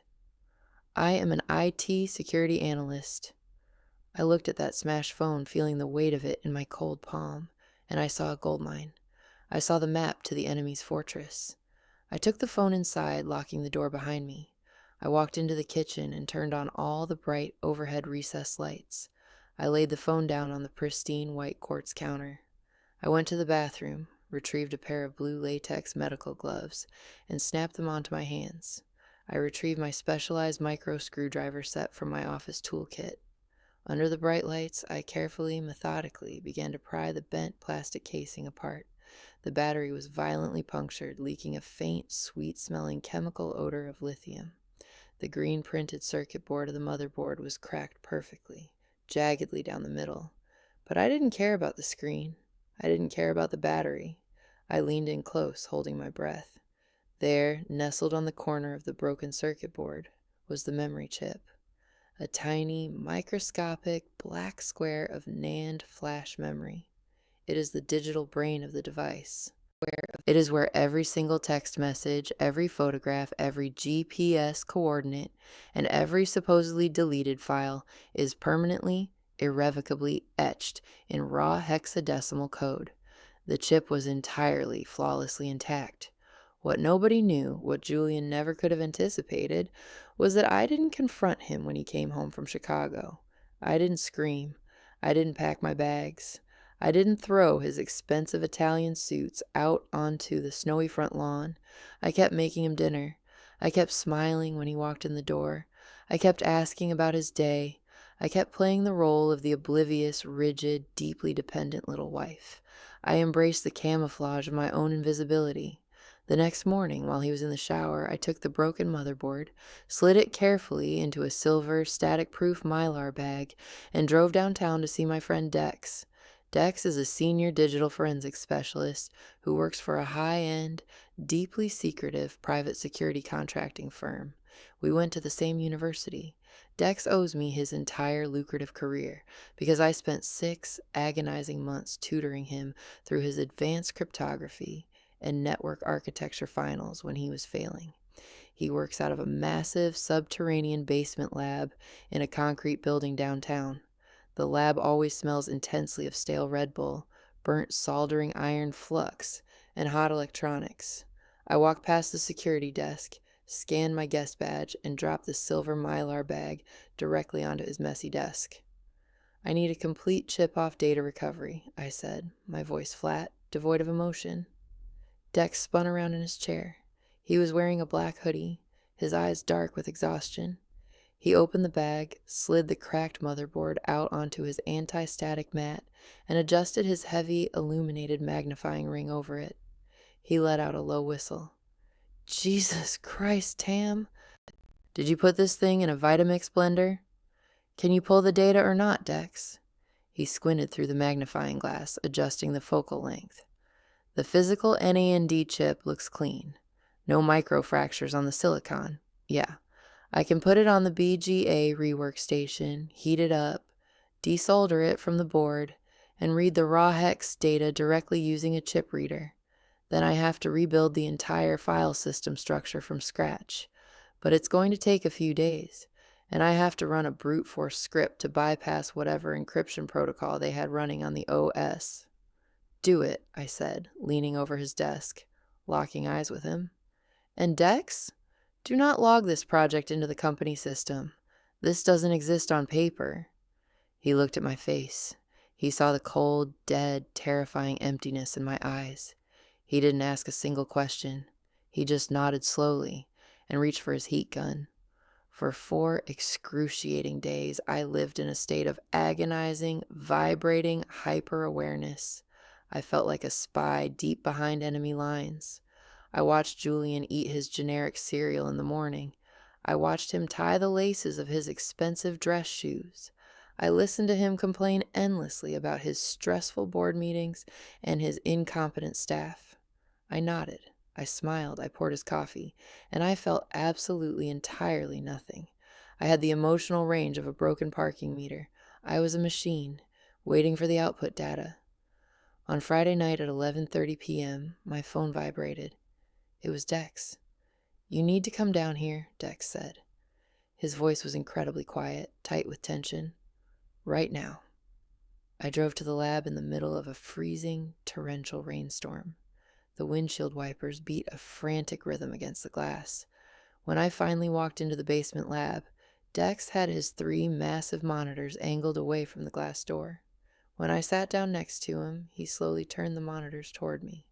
I am an IT security analyst. I looked at that smashed phone, feeling the weight of it in my cold palm, and I saw a gold mine. I saw the map to the enemy's fortress. I took the phone inside, locking the door behind me. I walked into the kitchen and turned on all the bright overhead recessed lights. I laid the phone down on the pristine white quartz counter. I went to the bathroom, retrieved a pair of blue latex medical gloves, and snapped them onto my hands. I retrieved my specialized micro screwdriver set from my office toolkit. Under the bright lights, I carefully, methodically began to pry the bent plastic casing apart. The battery was violently punctured, leaking a faint, sweet-smelling chemical odor of lithium. The green-printed circuit board of the motherboard was cracked perfectly, jaggedly down the middle. But I didn't care about the screen. I didn't care about the battery. I leaned in close, holding my breath. There, nestled on the corner of the broken circuit board, was the memory chip. A tiny, microscopic, black square of NAND flash memory. It is the digital brain of the device. It is where every single text message, every photograph, every GPS coordinate, and every supposedly deleted file is permanently, irrevocably etched in raw hexadecimal code. The chip was entirely, flawlessly intact. What nobody knew, what Julian never could have anticipated, was that I didn't confront him when he came home from Chicago. I didn't scream. I didn't pack my bags. I didn't throw his expensive Italian suits out onto the snowy front lawn. I kept making him dinner. I kept smiling when he walked in the door. I kept asking about his day. I kept playing the role of the oblivious, rigid, deeply dependent little wife. I embraced the camouflage of my own invisibility. The next morning, while he was in the shower, I took the broken motherboard, slid it carefully into a silver, static-proof Mylar bag, and drove downtown to see my friend Dex. Dex is a senior digital forensics specialist who works for a high-end, deeply secretive private security contracting firm. We went to the same university. Dex owes me his entire lucrative career because I spent 6 agonizing months tutoring him through his advanced cryptography and network architecture finals when he was failing. He works out of a massive subterranean basement lab in a concrete building downtown. The lab always smells intensely of stale Red Bull, burnt soldering iron flux, and hot electronics. I walk past the security desk, scan my guest badge, and drop the silver Mylar bag directly onto his messy desk. "I need a complete chip-off data recovery," I said, my voice flat, devoid of emotion. Dex spun around in his chair. He was wearing a black hoodie, his eyes dark with exhaustion. He opened the bag, slid the cracked motherboard out onto his anti-static mat, and adjusted his heavy, illuminated magnifying ring over it. He let out a low whistle. "Jesus Christ, Tam! Did you put this thing in a Vitamix blender? Can you pull the data or not, Dex?" He squinted through the magnifying glass, adjusting the focal length. "The physical NAND chip looks clean. No microfractures on the silicon. Yeah. I can put it on the BGA rework station, heat it up, desolder it from the board, and read the raw hex data directly using a chip reader. Then I have to rebuild the entire file system structure from scratch. But it's going to take a few days, and I have to run a brute force script to bypass whatever encryption protocol they had running on the OS. "Do it," I said, leaning over his desk, locking eyes with him. "And Dex? Do not log this project into the company system. This doesn't exist on paper." He looked at my face. He saw the cold, dead, terrifying emptiness in my eyes. He didn't ask a single question. He just nodded slowly and reached for his heat gun. For 4 excruciating days, I lived in a state of agonizing, vibrating hyper-awareness. I felt like a spy deep behind enemy lines. I watched Julian eat his generic cereal in the morning. I watched him tie the laces of his expensive dress shoes. I listened to him complain endlessly about his stressful board meetings and his incompetent staff. I nodded. I smiled. I poured his coffee. And I felt absolutely entirely nothing. I had the emotional range of a broken parking meter. I was a machine, waiting for the output data. On Friday night at 11:30 p.m., my phone vibrated. It was Dex. "You need to come down here," Dex said. His voice was incredibly quiet, tight with tension. "Right now." I drove to the lab in the middle of a freezing, torrential rainstorm. The windshield wipers beat a frantic rhythm against the glass. When I finally walked into the basement lab, Dex had his 3 massive monitors angled away from the glass door. When I sat down next to him, he slowly turned the monitors toward me.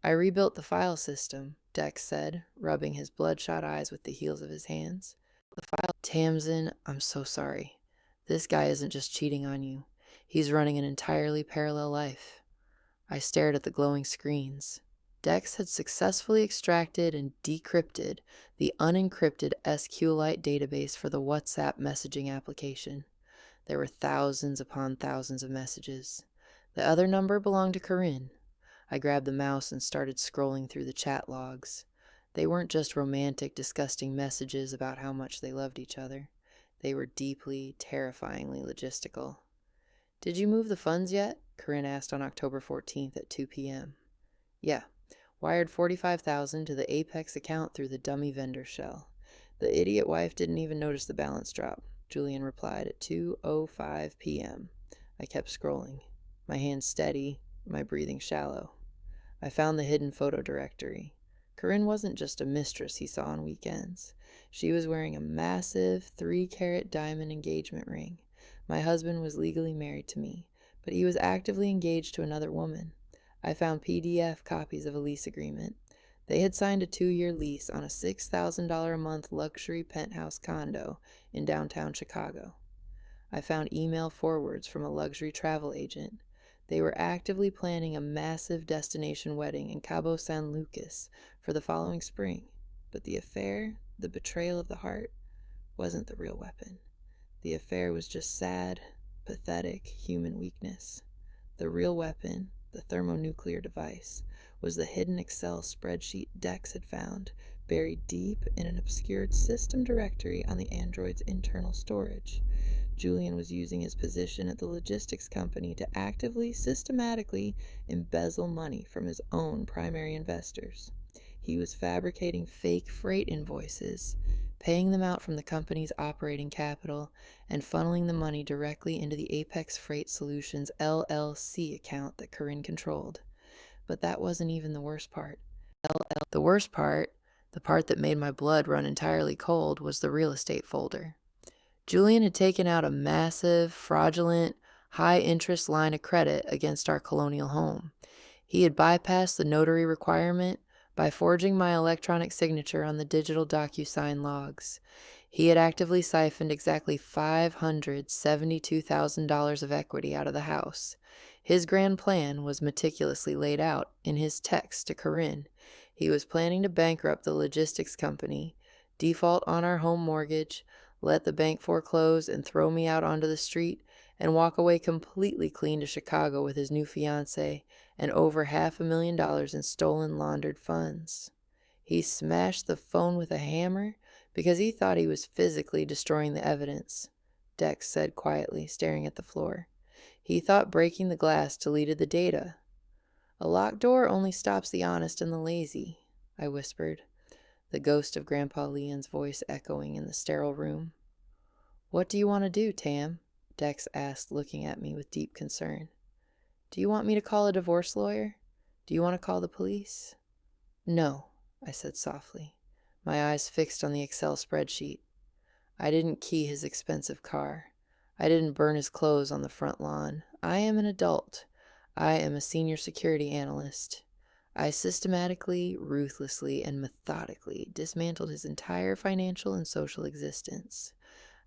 "I rebuilt the file system," Dex said, rubbing his bloodshot eyes with the heels of his hands. "Tamsin, I'm so sorry. This guy isn't just cheating on you. He's running an entirely parallel life." I stared at the glowing screens. Dex had successfully extracted and decrypted the unencrypted SQLite database for the WhatsApp messaging application. There were thousands upon thousands of messages. The other number belonged to Corinne. I grabbed the mouse and started scrolling through the chat logs. They weren't just romantic, disgusting messages about how much they loved each other. They were deeply, terrifyingly logistical. "Did you move the funds yet?" Corinne asked on October 14th at 2 p.m. "Yeah. Wired $45,000 to the Apex account through the dummy vendor shell. The idiot wife didn't even notice the balance drop," Julian replied at 2:05 p.m. I kept scrolling, my hands steady, my breathing shallow. I found the hidden photo directory. Corinne wasn't just a mistress he saw on weekends. She was wearing a massive 3-carat diamond engagement ring. My husband was legally married to me, but he was actively engaged to another woman. I found PDF copies of a lease agreement. They had signed a 2-year lease on a $6,000 a month luxury penthouse condo in downtown Chicago. I found email forwards from a luxury travel agent. They were actively planning a massive destination wedding in Cabo San Lucas for the following spring. But the affair, the betrayal of the heart, wasn't the real weapon. The affair was just sad, pathetic human weakness. The real weapon, the thermonuclear device, was the hidden Excel spreadsheet Dex had found, buried deep in an obscured system directory on the android's internal storage. Julian was using his position at the logistics company to actively, systematically embezzle money from his own primary investors. He was fabricating fake freight invoices, paying them out from the company's operating capital, and funneling the money directly into the Apex Freight Solutions LLC account that Corinne controlled. But that wasn't even the worst part. The worst part, the part that made my blood run entirely cold, was the real estate folder. Julian had taken out a massive, fraudulent, high-interest line of credit against our colonial home. He had bypassed the notary requirement by forging my electronic signature on the digital DocuSign logs. He had actively siphoned exactly $572,000 of equity out of the house. His grand plan was meticulously laid out in his text to Corinne. He was planning to bankrupt the logistics company, default on our home mortgage, let the bank foreclose and throw me out onto the street, and walk away completely clean to Chicago with his new fiancé and over $500,000 in stolen laundered funds. He smashed the phone with a hammer because he thought he was physically destroying the evidence, Dex said quietly, staring at the floor. He thought breaking the glass deleted the data. A locked door only stops the honest and the lazy, I whispered, the ghost of Grandpa Leon's voice echoing in the sterile room. What do you want to do, Tam? Dex asked, looking at me with deep concern. Do you want me to call a divorce lawyer? Do you want to call the police? No, I said softly, my eyes fixed on the Excel spreadsheet. I didn't key his expensive car. I didn't burn his clothes on the front lawn. I am an adult. I am a senior security analyst. I systematically, ruthlessly, and methodically dismantled his entire financial and social existence.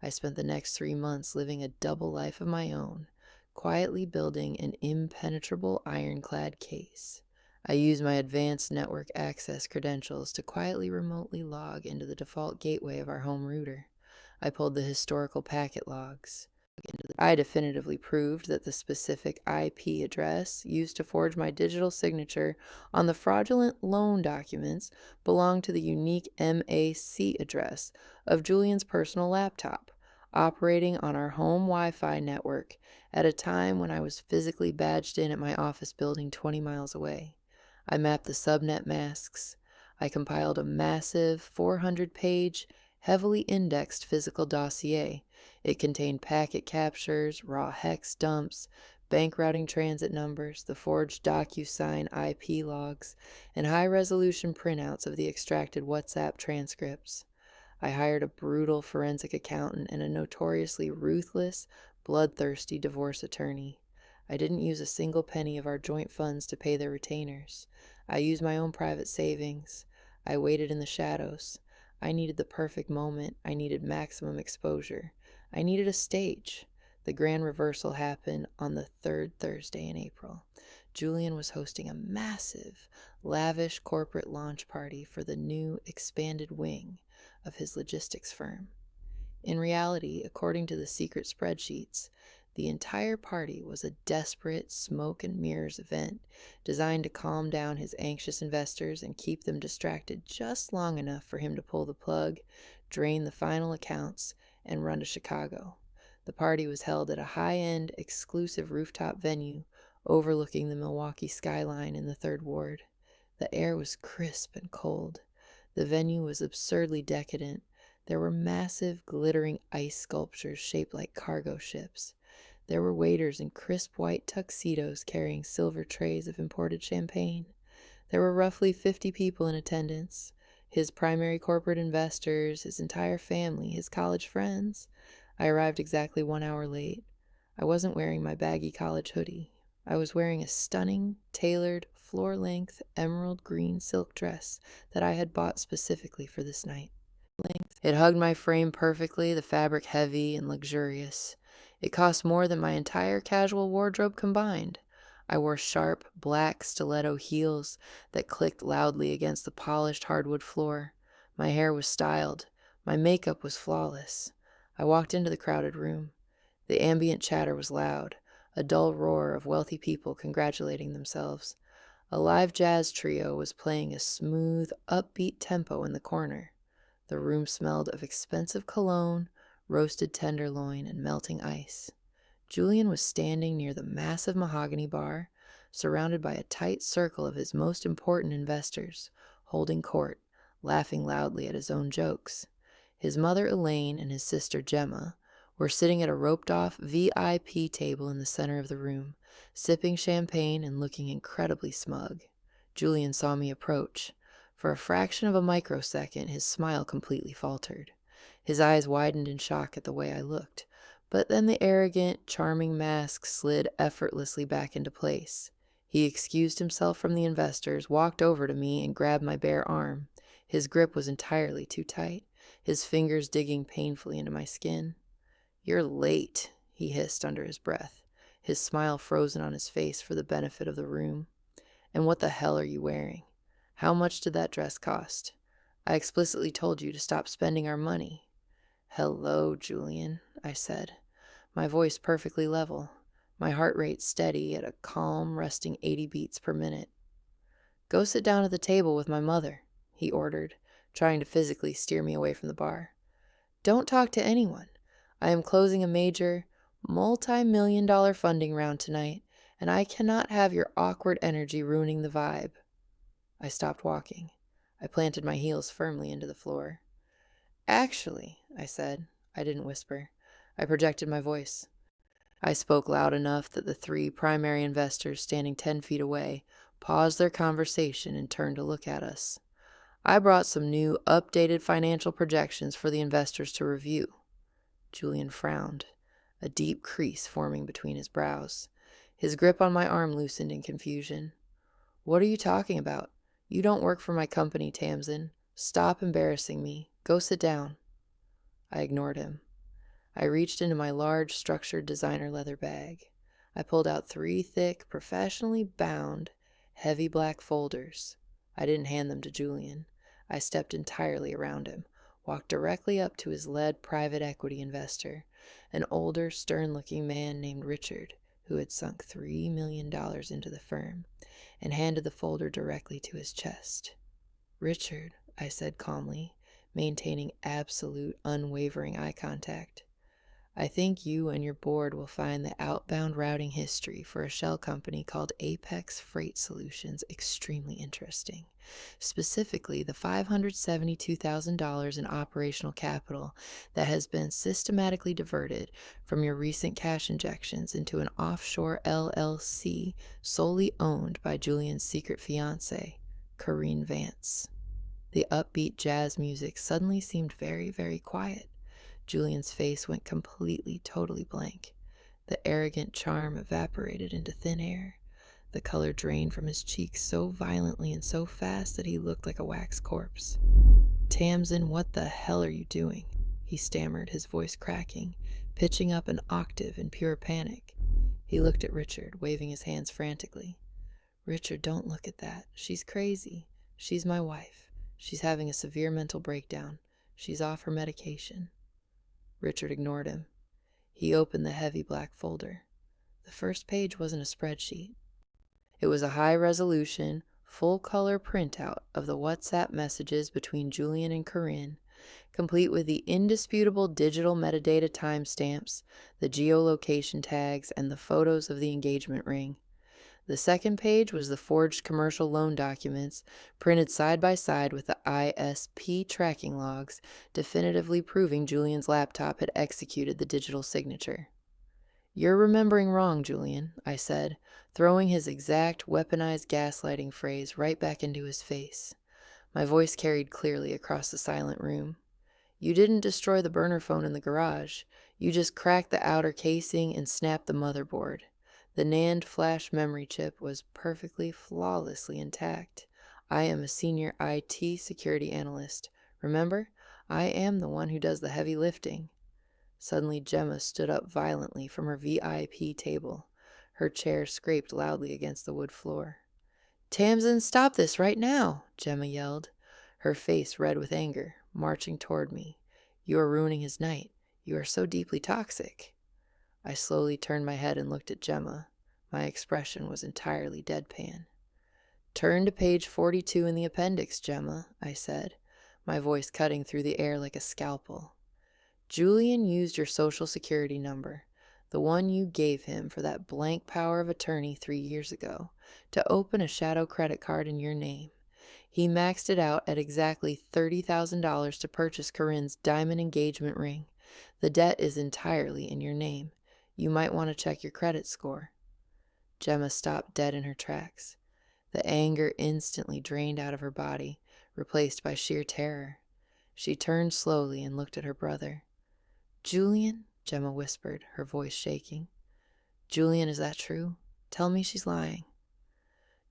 I spent the next 3 months living a double life of my own, quietly building an impenetrable ironclad case. I used my advanced network access credentials to quietly remotely log into the default gateway of our home router. I pulled the historical packet logs. I definitively proved that the specific IP address used to forge my digital signature on the fraudulent loan documents belonged to the unique MAC address of Julian's personal laptop, operating on our home Wi-Fi network at a time when I was physically badged in at my office building 20 miles away. I mapped the subnet masks. I compiled a massive 400-page, heavily indexed physical dossier. It contained packet captures, raw hex dumps, bank routing transit numbers, the forged DocuSign IP logs, and high-resolution printouts of the extracted WhatsApp transcripts. I hired a brutal forensic accountant and a notoriously ruthless, bloodthirsty divorce attorney. I didn't use a single penny of our joint funds to pay their retainers. I used my own private savings. I waited in the shadows. I needed the perfect moment. I needed maximum exposure. I needed a stage. The grand reversal happened on the 3rd Thursday in April. Julian was hosting a massive, lavish corporate launch party for the new, expanded wing of his logistics firm. In reality, according to the secret spreadsheets, the entire party was a desperate smoke and mirrors event designed to calm down his anxious investors and keep them distracted just long enough for him to pull the plug, drain the final accounts, and run to Chicago. The party was held at a high-end, exclusive rooftop venue overlooking the Milwaukee skyline in the 3rd Ward. The air was crisp and cold. The venue was absurdly decadent. There were massive, glittering ice sculptures shaped like cargo ships. There were waiters in crisp white tuxedos carrying silver trays of imported champagne. There were roughly 50 people in attendance. His primary corporate investors, his entire family, his college friends. I arrived exactly 1 hour late. I wasn't wearing my baggy college hoodie. I was wearing a stunning, tailored, floor-length, emerald green silk dress that I had bought specifically for this night. It hugged my frame perfectly, the fabric heavy and luxurious. It cost more than my entire casual wardrobe combined. I wore sharp, black stiletto heels that clicked loudly against the polished hardwood floor. My hair was styled. My makeup was flawless. I walked into the crowded room. The ambient chatter was loud, a dull roar of wealthy people congratulating themselves. A live jazz trio was playing a smooth, upbeat tempo in the corner. The room smelled of expensive cologne, roasted tenderloin, and melting ice. Julian was standing near the massive mahogany bar, surrounded by a tight circle of his most important investors, holding court, laughing loudly at his own jokes. His mother Elaine and his sister Gemma were sitting at a roped-off VIP table in the center of the room, sipping champagne and looking incredibly smug. Julian saw me approach. For a fraction of a microsecond, his smile completely faltered. His eyes widened in shock at the way I looked, but then the arrogant, charming mask slid effortlessly back into place. He excused himself from the investors, walked over to me, and grabbed my bare arm. His grip was entirely too tight, his fingers digging painfully into my skin. "You're late," he hissed under his breath, his smile frozen on his face for the benefit of the room. "And what the hell are you wearing? How much did that dress cost? I explicitly told you to stop spending our money." "Hello, Julian," I said, my voice perfectly level, my heart rate steady at a calm, resting 80 beats per minute. "Go sit down at the table with my mother," he ordered, trying to physically steer me away from the bar. "Don't talk to anyone. I am closing a major, multi-million-dollar funding round tonight, and I cannot have your awkward energy ruining the vibe." I stopped walking. I planted my heels firmly into the floor. "Actually," I said. I didn't whisper. I projected my voice. I spoke loud enough that the 3 primary investors standing 10 feet away paused their conversation and turned to look at us. "I brought some new, updated financial projections for the investors to review." Julian frowned, a deep crease forming between his brows. His grip on my arm loosened in confusion. "What are you talking about? You don't work for my company, Tamsin. Stop embarrassing me. Go sit down." I ignored him. I reached into my large, structured designer leather bag. I pulled out 3 thick, professionally bound, heavy black folders. I didn't hand them to Julian. I stepped entirely around him, walked directly up to his lead private equity investor, an older, stern-looking man named Richard, who had sunk $3 million into the firm, and handed the folder directly to his chest. "Richard," I said calmly, maintaining absolute, unwavering eye contact, "I think you and your board will find the outbound routing history for a shell company called Apex Freight Solutions extremely interesting. Specifically, the $572,000 in operational capital that has been systematically diverted from your recent cash injections into an offshore LLC solely owned by Julian's secret fiancé, Corinne Vance." The upbeat jazz music suddenly seemed very, very quiet. Julian's face went completely, totally blank. The arrogant charm evaporated into thin air. The color drained from his cheeks so violently and so fast that he looked like a wax corpse. "Tamsin, what the hell are you doing?" he stammered, his voice cracking, pitching up an octave in pure panic. He looked at Richard, waving his hands frantically. "Richard, don't look at that. She's crazy. She's my wife. She's having a severe mental breakdown. She's off her medication." Richard ignored him. He opened the heavy black folder. The first page wasn't a spreadsheet. It was a high-resolution, full-color printout of the WhatsApp messages between Julian and Corinne, complete with the indisputable digital metadata timestamps, the geolocation tags, and the photos of the engagement ring. The second page was the forged commercial loan documents, printed side by side with the ISP tracking logs, definitively proving Julian's laptop had executed the digital signature. You're remembering wrong, Julian, I said, throwing his exact weaponized gaslighting phrase right back into his face. My voice carried clearly across the silent room. You didn't destroy the burner phone in the garage. You just cracked the outer casing and snapped the motherboard. The NAND flash memory chip was perfectly, flawlessly intact. I am a senior IT security analyst. Remember? I am the one who does the heavy lifting. Suddenly, Gemma stood up violently from her VIP table. Her chair scraped loudly against the wood floor. Tamsin, stop this right now, Gemma yelled, her face red with anger, marching toward me. You are ruining his night. You are so deeply toxic. I slowly turned my head and looked at Gemma. My expression was entirely deadpan. Turn to page 42 in the appendix, Gemma, I said, my voice cutting through the air like a scalpel. Julian used your social security number, the one you gave him for that blank power of attorney 3 years ago, to open a shadow credit card in your name. He maxed it out at exactly $30,000 to purchase Corinne's diamond engagement ring. The debt is entirely in your name. You might want to check your credit score. Gemma stopped dead in her tracks. The anger instantly drained out of her body, replaced by sheer terror. She turned slowly and looked at her brother. Julian, Gemma whispered, her voice shaking. Julian, is that true? Tell me she's lying.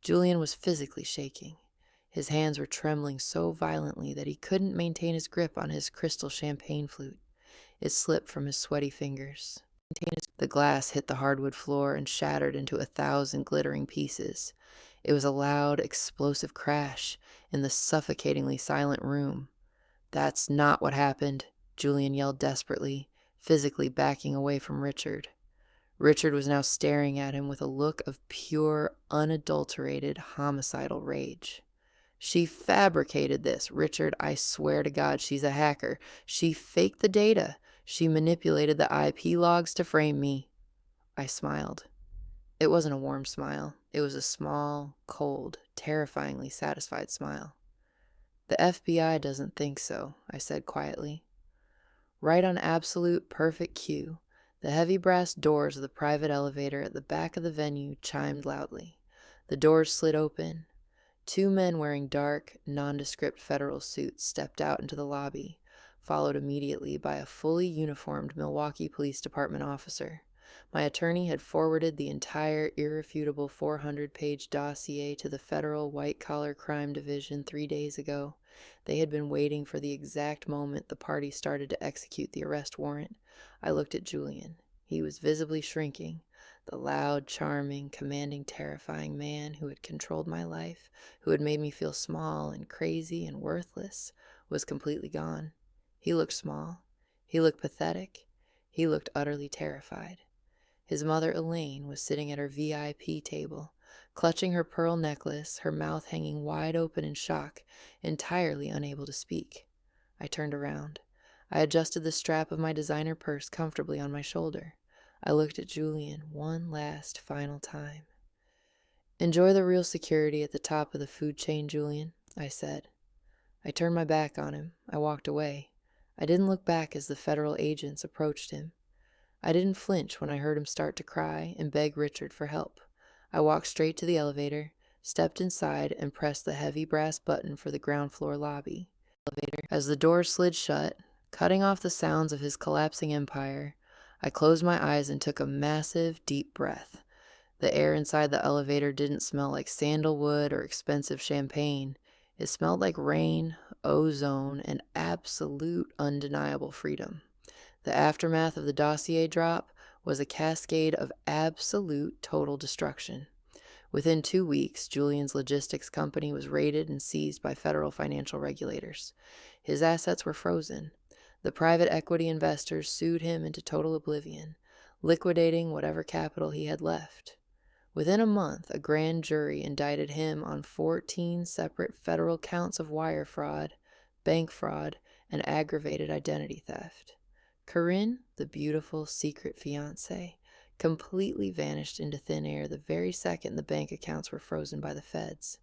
Julian was physically shaking. His hands were trembling so violently that he couldn't maintain his grip on his crystal champagne flute. It slipped from his sweaty fingers. The glass hit the hardwood floor and shattered into 1,000 glittering pieces. It was a loud, explosive crash in the suffocatingly silent room. That's not what happened, Julian yelled desperately, physically backing away from Richard. Richard was now staring at him with a look of pure, unadulterated, homicidal rage. She fabricated this, Richard. I swear to God, she's a hacker. She faked the data. She manipulated the IP logs to frame me. I smiled. It wasn't a warm smile. It was a small, cold, terrifyingly satisfied smile. The FBI doesn't think so, I said quietly. Right on absolute perfect cue, the heavy brass doors of the private elevator at the back of the venue chimed loudly. The doors slid open. 2 men wearing dark, nondescript federal suits stepped out into the lobby, followed immediately by a fully uniformed Milwaukee Police Department officer. My attorney had forwarded the entire irrefutable 400-page dossier to the Federal White-Collar Crime Division 3 days ago. They had been waiting for the exact moment the party started to execute the arrest warrant. I looked at Julian. He was visibly shrinking. The loud, charming, commanding, terrifying man who had controlled my life, who had made me feel small and crazy and worthless, was completely gone. He looked small. He looked pathetic. He looked utterly terrified. His mother, Elaine, was sitting at her VIP table, clutching her pearl necklace, her mouth hanging wide open in shock, entirely unable to speak. I turned around. I adjusted the strap of my designer purse comfortably on my shoulder. I looked at Julian one last, final time. Enjoy the real security at the top of the food chain, Julian, I said. I turned my back on him. I walked away. I didn't look back as the federal agents approached him. I didn't flinch when I heard him start to cry and beg Richard for help. I walked straight to the elevator, stepped inside, and pressed the heavy brass button for the ground floor lobby. As the door slid shut, cutting off the sounds of his collapsing empire, I closed my eyes and took a massive, deep breath. The air inside the elevator didn't smell like sandalwood or expensive champagne. It smelled like rain, ozone, and absolute undeniable freedom. The aftermath of the dossier drop was a cascade of absolute total destruction. Within 2 weeks, Julian's logistics company was raided and seized by federal financial regulators. His assets were frozen. The private equity investors sued him into total oblivion, liquidating whatever capital he had left. Within a month, a grand jury indicted him on 14 separate federal counts of wire fraud, bank fraud, and aggravated identity theft. Corinne, the beautiful secret fiancé, completely vanished into thin air the very second the bank accounts were frozen by the feds.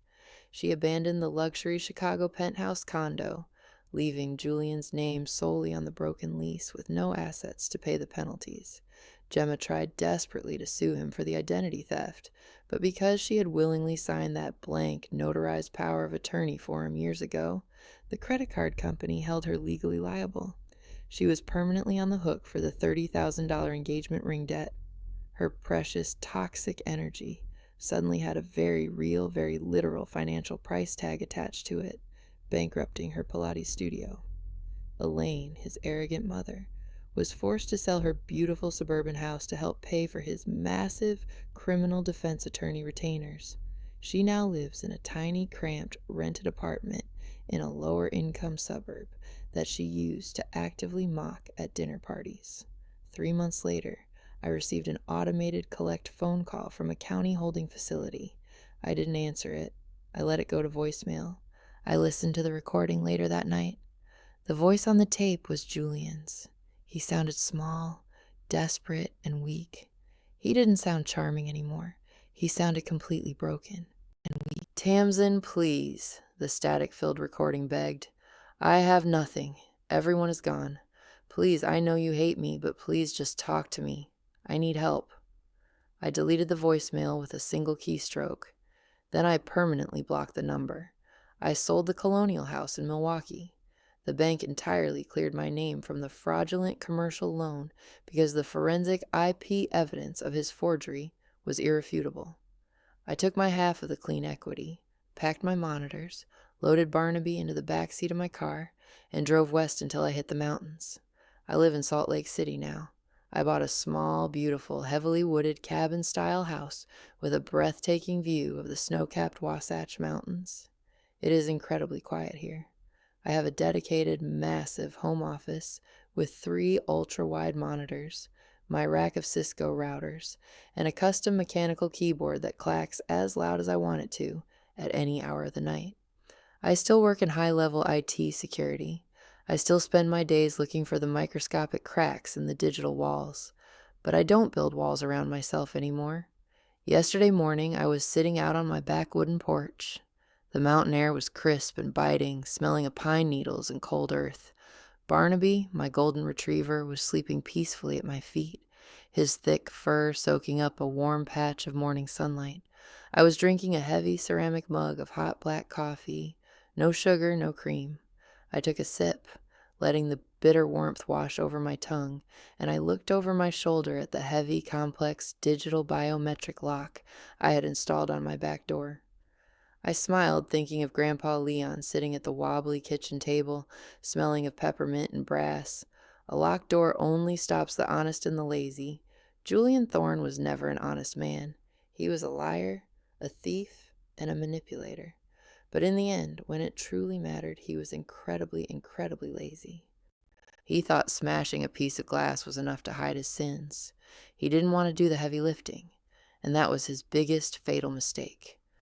She abandoned the luxury Chicago penthouse condo, leaving Julian's name solely on the broken lease with no assets to pay the penalties. Gemma tried desperately to sue him for the identity theft, but because she had willingly signed that blank, notarized power of attorney for him years ago, the credit card company held her legally liable. She was permanently on the hook for the $30,000 engagement ring debt. Her precious, toxic energy suddenly had a very real, very literal financial price tag attached to it, bankrupting her Pilates studio. Elaine, his arrogant mother, was forced to sell her beautiful suburban house to help pay for his massive criminal defense attorney retainers. She now lives in a tiny, cramped, rented apartment in a lower-income suburb that she used to actively mock at dinner parties. 3 months later, I received an automated collect phone call from a county holding facility. I didn't answer it. I let it go to voicemail. I listened to the recording later that night. The voice on the tape was Julian's. He sounded small, desperate, and weak. He didn't sound charming anymore. He sounded completely broken and weak. "Tamsin, please," the static-filled recording begged. "I have nothing. Everyone is gone. Please, I know you hate me, but please just talk to me. I need help." I deleted the voicemail with a single keystroke. Then I permanently blocked the number. I sold the Colonial House in Milwaukee. The bank entirely cleared my name from the fraudulent commercial loan because the forensic IP evidence of his forgery was irrefutable. I took my half of the clean equity, packed my monitors, loaded Barnaby into the back seat of my car, and drove west until I hit the mountains. I live in Salt Lake City now. I bought a small, beautiful, heavily wooded cabin-style house with a breathtaking view of the snow-capped Wasatch Mountains. It is incredibly quiet here. I have a dedicated, massive home office with 3 ultra-wide monitors, my rack of Cisco routers, and a custom mechanical keyboard that clacks as loud as I want it to at any hour of the night. I still work in high-level IT security. I still spend my days looking for the microscopic cracks in the digital walls, but I don't build walls around myself anymore. Yesterday morning, I was sitting out on my back wooden porch. The mountain air was crisp and biting, smelling of pine needles and cold earth. Barnaby, my golden retriever, was sleeping peacefully at my feet, his thick fur soaking up a warm patch of morning sunlight. I was drinking a heavy ceramic mug of hot black coffee, no sugar, no cream. I took a sip, letting the bitter warmth wash over my tongue, and I looked over my shoulder at the heavy, complex digital biometric lock I had installed on my back door. I smiled, thinking of Grandpa Leon sitting at the wobbly kitchen table, smelling of peppermint and brass. A locked door only stops the honest and the lazy. Julian Thorne was never an honest man. He was a liar, a thief, and a manipulator. But in the end, when it truly mattered, he was incredibly, incredibly lazy. He thought smashing a piece of glass was enough to hide his sins. He didn't want to do the heavy lifting, and that was his biggest fatal mistake.